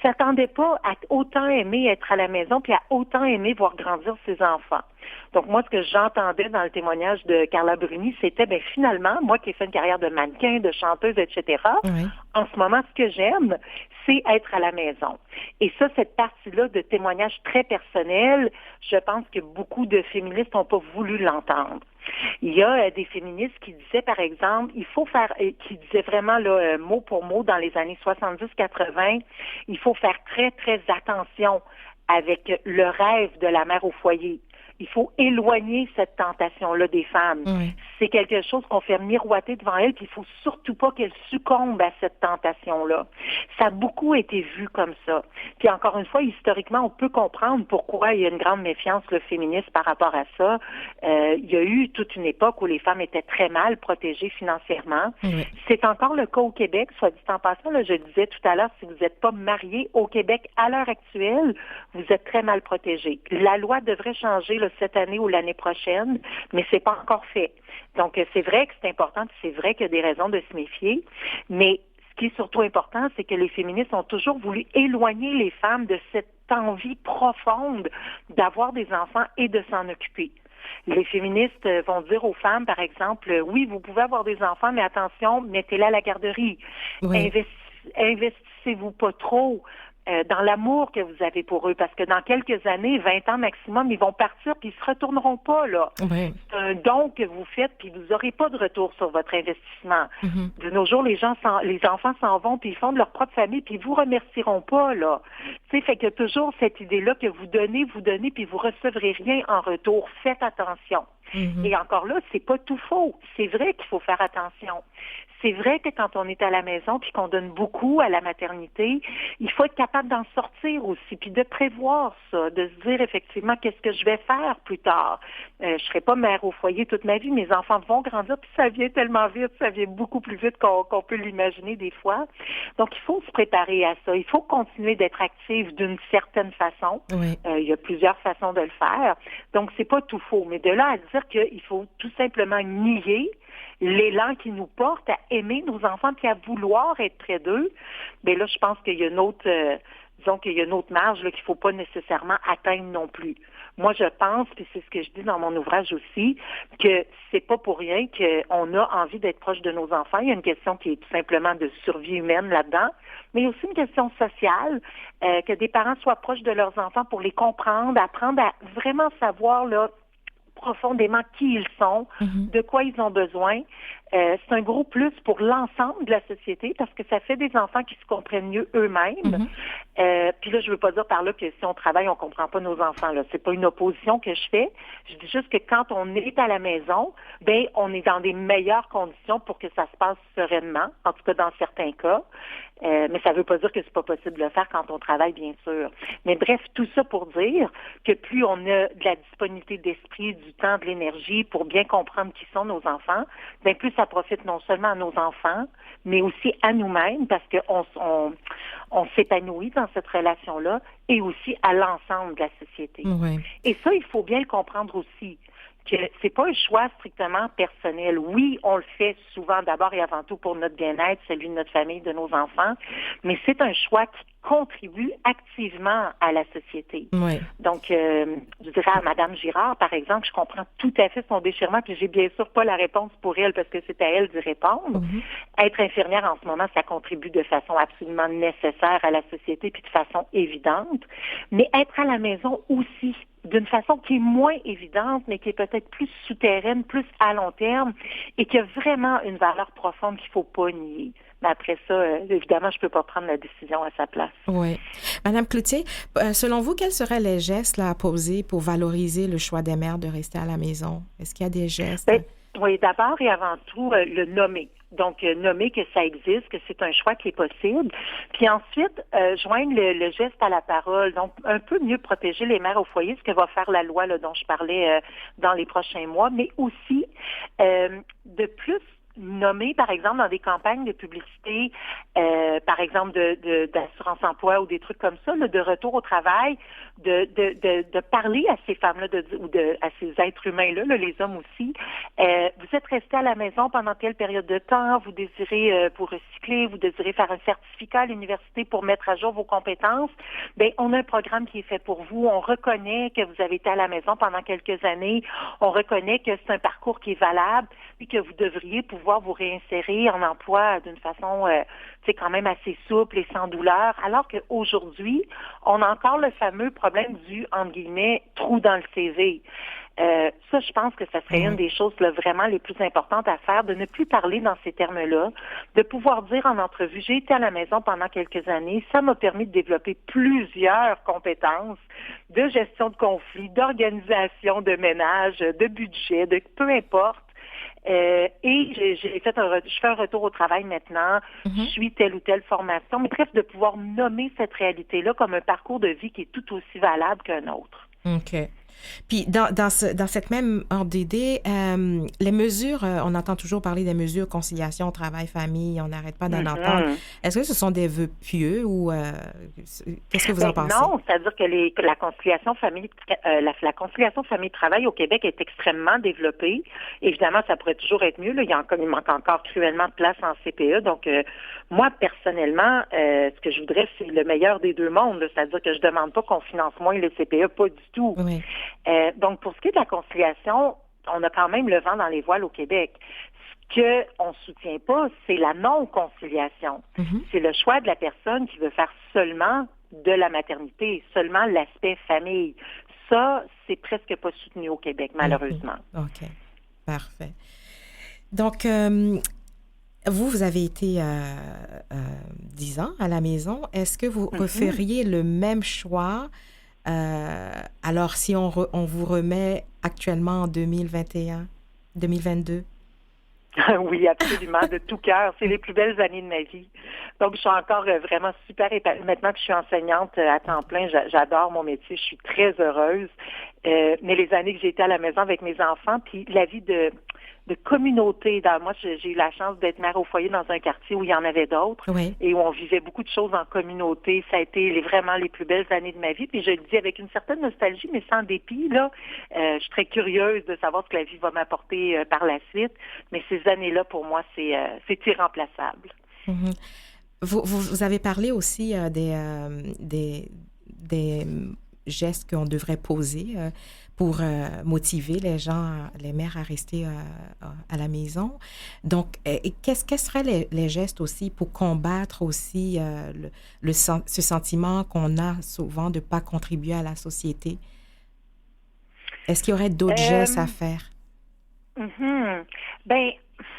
s'attendait pas à autant aimer être à la maison puis à autant aimer voir grandir ses enfants. Donc, moi, ce que j'entendais dans le témoignage de Carla Bruni, c'était, finalement, moi qui ai fait une carrière de mannequin, de chanteuse, etc., oui. En ce moment, ce que j'aime, c'est être à la maison. Et ça, cette partie-là de témoignage très personnel, je pense que beaucoup de féministes n'ont pas voulu l'entendre. Il y a des féministes qui disaient, par exemple, qui disaient vraiment, là, mot pour mot, dans les années 70-80, il faut faire très, très attention avec le rêve de la mère au foyer. Il faut éloigner cette tentation-là des femmes. Oui. C'est quelque chose qu'on fait miroiter devant elles, puis il faut surtout pas qu'elles succombent à cette tentation-là. Ça a beaucoup été vu comme ça. Puis encore une fois, historiquement, on peut comprendre pourquoi il y a une grande méfiance le féministe par rapport à ça. Il y a eu toute une époque où les femmes étaient très mal protégées financièrement. Oui. C'est encore le cas au Québec, soit dit en passant. Là, je le disais tout à l'heure, si vous n'êtes pas marié au Québec à l'heure actuelle, vous êtes très mal protégé. La loi devrait changer là, cette année ou l'année prochaine, mais c'est pas encore fait. Donc, c'est vrai que c'est important, c'est vrai qu'il y a des raisons de se méfier, mais ce qui est surtout important, c'est que les féministes ont toujours voulu éloigner les femmes de cette envie profonde d'avoir des enfants et de s'en occuper. Les féministes vont dire aux femmes, par exemple, oui, vous pouvez avoir des enfants, mais attention, mettez-les à la garderie. Oui. Investissez-vous pas trop dans l'amour que vous avez pour eux, parce que dans quelques années, 20 ans maximum, ils vont partir puis ils se retourneront pas, là. Oui. C'est un don que vous faites puis vous n'aurez pas de retour sur votre investissement. Mm-hmm. De nos jours, les enfants s'en vont puis ils font de leur propre famille puis ils vous remercieront pas, là. Tu sais, fait que toujours cette idée-là que vous donnez puis vous recevrez rien en retour. Faites attention. Mm-hmm. Et encore là, c'est pas tout faux. C'est vrai qu'il faut faire attention. C'est vrai que quand on est à la maison puis qu'on donne beaucoup à la maternité, il faut être capable d'en sortir aussi, puis de prévoir ça, de se dire effectivement qu'est-ce que je vais faire plus tard. Je serai pas mère au foyer toute ma vie, mes enfants vont grandir, puis ça vient tellement vite, ça vient beaucoup plus vite qu'on peut l'imaginer des fois. Donc, il faut se préparer à ça. Il faut continuer d'être active d'une certaine façon. Oui. Il y a plusieurs façons de le faire. Donc, c'est pas tout faux. Mais de là à dire qu'il faut tout simplement nier l'élan qui nous porte à aimer nos enfants puis à vouloir être près d'eux, bien là, je pense qu'il y a une autre, qu'il y a une autre marge là, qu'il ne faut pas nécessairement atteindre non plus. Moi, je pense, puis c'est ce que je dis dans mon ouvrage aussi, que c'est pas pour rien qu'on a envie d'être proche de nos enfants. Il y a une question qui est tout simplement de survie humaine là-dedans, mais il y a aussi une question sociale, que des parents soient proches de leurs enfants pour les comprendre, apprendre à vraiment savoir là profondément qui ils sont, de quoi ils ont besoin. C'est un gros plus pour l'ensemble de la société parce que ça fait des enfants qui se comprennent mieux eux-mêmes. Puis là, je veux pas dire par là que si on travaille, on comprend pas nos enfants. Là, c'est pas une opposition que je fais. Je dis juste que quand on est à la maison, ben on est dans des meilleures conditions pour que ça se passe sereinement, en tout cas dans certains cas. Mais ça veut pas dire que c'est pas possible de le faire quand on travaille, bien sûr. Mais bref, tout ça pour dire que plus on a de la disponibilité d'esprit, du temps, de l'énergie pour bien comprendre qui sont nos enfants, bien plus ça profite non seulement à nos enfants, mais aussi à nous-mêmes parce qu'on s'épanouit dans cette relation-là et aussi à l'ensemble de la société. Oui. Et ça, il faut bien le comprendre aussi. Que c'est pas un choix strictement personnel. Oui, on le fait souvent d'abord et avant tout pour notre bien-être, celui de notre famille, de nos enfants, mais c'est un choix qui contribue activement à la société. Oui. Donc, je dirais à Mme Girard, par exemple, je comprends tout à fait son déchirement, puis j'ai bien sûr pas la réponse pour elle parce que c'est à elle d'y répondre. Être infirmière en ce moment, ça contribue de façon absolument nécessaire à la société puis de façon évidente, mais être à la maison aussi, d'une façon qui est moins évidente, mais qui est peut-être plus souterraine, plus à long terme, et qui a vraiment une valeur profonde qu'il ne faut pas nier. Mais après ça, évidemment, je ne peux pas prendre la décision à sa place. Oui. Madame Cloutier, selon vous, quels seraient les gestes là, à poser pour valoriser le choix des mères de rester à la maison? Est-ce qu'il y a des gestes? Oui, d'abord et avant tout, le nommer. Donc, nommer que ça existe, que c'est un choix qui est possible. Puis ensuite, joindre le geste à la parole. Donc, un peu mieux protéger les mères au foyer, ce que va faire la loi là, dont je parlais dans les prochains mois, mais aussi de plus nommer, par exemple, dans des campagnes de publicité, par exemple d'assurance emploi ou des trucs comme ça, là, de retour au travail, de parler à ces femmes-là à ces êtres humains-là, là, les hommes aussi. Vous êtes restés à la maison pendant telle période de temps, vous désirez vous recycler, vous désirez faire un certificat à l'université pour mettre à jour vos compétences. Bien, on a un programme qui est fait pour vous. On reconnaît que vous avez été à la maison pendant quelques années. On reconnaît que c'est un parcours qui est valable et que vous devriez pouvoir vous réinsérer en emploi d'une façon quand même assez souple et sans douleur, alors qu'aujourd'hui, on a encore le fameux problème du, entre guillemets, trou dans le CV. Ça, je pense que ça serait une des choses là, vraiment les plus importantes à faire, de ne plus parler dans ces termes-là, de pouvoir dire en entrevue, j'ai été à la maison pendant quelques années, ça m'a permis de développer plusieurs compétences de gestion de conflits, d'organisation de ménage, de budget, de peu importe. Et je fais un retour au travail maintenant, je suis telle ou telle formation, mais bref, de pouvoir nommer cette réalité-là comme un parcours de vie qui est tout aussi valable qu'un autre. OK. Puis, dans cette même ordre d'idée, les mesures, on entend toujours parler des mesures conciliation, travail, famille, on n'arrête pas d'en entendre. Est-ce que ce sont des vœux pieux ou qu'est-ce que vous en pensez? Non, c'est-à-dire que la conciliation famille-travail au Québec est extrêmement développée. Évidemment, ça pourrait toujours être mieux. Là. Il manque encore cruellement de place en CPE. Donc, moi, personnellement, ce que je voudrais, c'est le meilleur des deux mondes. Là. C'est-à-dire que je ne demande pas qu'on finance moins les CPE, pas du tout. Oui. Donc, pour ce qui est de la conciliation, on a quand même le vent dans les voiles au Québec. Ce qu'on ne soutient pas, c'est la non-conciliation. C'est le choix de la personne qui veut faire seulement de la maternité, seulement l'aspect famille. Ça, c'est presque pas soutenu au Québec, malheureusement. OK. Parfait. Donc, vous avez été 10 ans à la maison. Est-ce que vous referiez le même choix? Alors, si on vous remet actuellement en 2021, 2022? Oui, absolument, de tout cœur. C'est les plus belles années de ma vie. Donc, je suis encore vraiment super épanouie. Maintenant que je suis enseignante à temps plein, j'adore mon métier, je suis très heureuse. Mais les années que j'ai été à la maison avec mes enfants, puis la vie de communauté. Moi, j'ai eu la chance d'être mère au foyer dans un quartier où il y en avait d'autres et où on vivait beaucoup de choses en communauté. Ça a été vraiment les plus belles années de ma vie. Puis je le dis avec une certaine nostalgie, mais sans dépit. Là, je suis très curieuse de savoir ce que la vie va m'apporter par la suite. Mais ces années-là, pour moi, c'est irremplaçable. Vous avez parlé aussi des gestes qu'on devrait poser pour motiver les mères à rester à la maison. Donc, quels seraient les gestes aussi pour combattre aussi ce sentiment qu'on a souvent de ne pas contribuer à la société? Est-ce qu'il y aurait d'autres gestes à faire? Ben,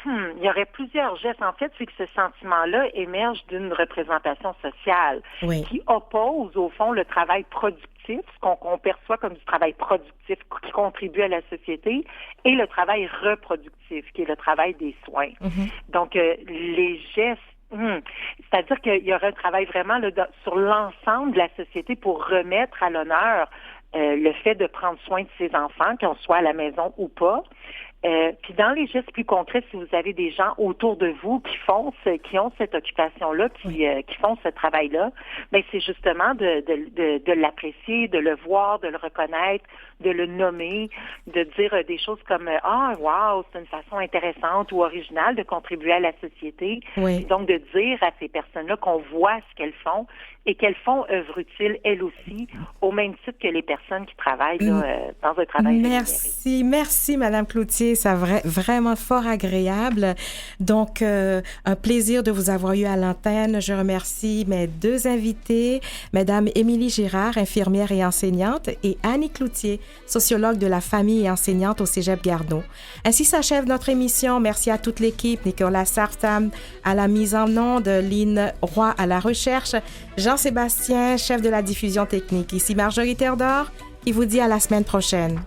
il y aurait plusieurs gestes. En fait, c'est que ce sentiment-là émerge d'une représentation sociale qui oppose, au fond, le travail productif, ce qu'on perçoit comme du travail productif qui contribue à la société, et le travail reproductif, qui est le travail des soins. Donc, les gestes, c'est-à-dire qu'il y aurait un travail vraiment là, sur l'ensemble de la société pour remettre à l'honneur le fait de prendre soin de ses enfants, qu'on soit à la maison ou pas. Puis dans les gestes plus concrets, si vous avez des gens autour de vous qui ont cette occupation-là, qui font ce travail-là, ben c'est justement de l'apprécier, de le voir, de le reconnaître, de le nommer, de dire des choses comme wow, c'est une façon intéressante ou originale de contribuer à la société. Et donc de dire à ces personnes-là qu'on voit ce qu'elles font et qu'elles font œuvre utile elles aussi, au même titre que les personnes qui travaillent là, dans un travail rémunéré. Merci Madame Cloutier, c'est vraiment fort agréable. Donc, un plaisir de vous avoir eu à l'antenne. Je remercie mes deux invités, Madame Émilie Girard, infirmière et enseignante, et Annie Cloutier, sociologue de la famille et enseignante au Cégep Garneau. Ainsi s'achève notre émission. Merci à toute l'équipe, Nicolas Sartam à la mise en onde, Lynn Roy à la recherche, Jean-Sébastien, chef de la diffusion technique. Ici Marjorie Théodore, qui vous dit à la semaine prochaine.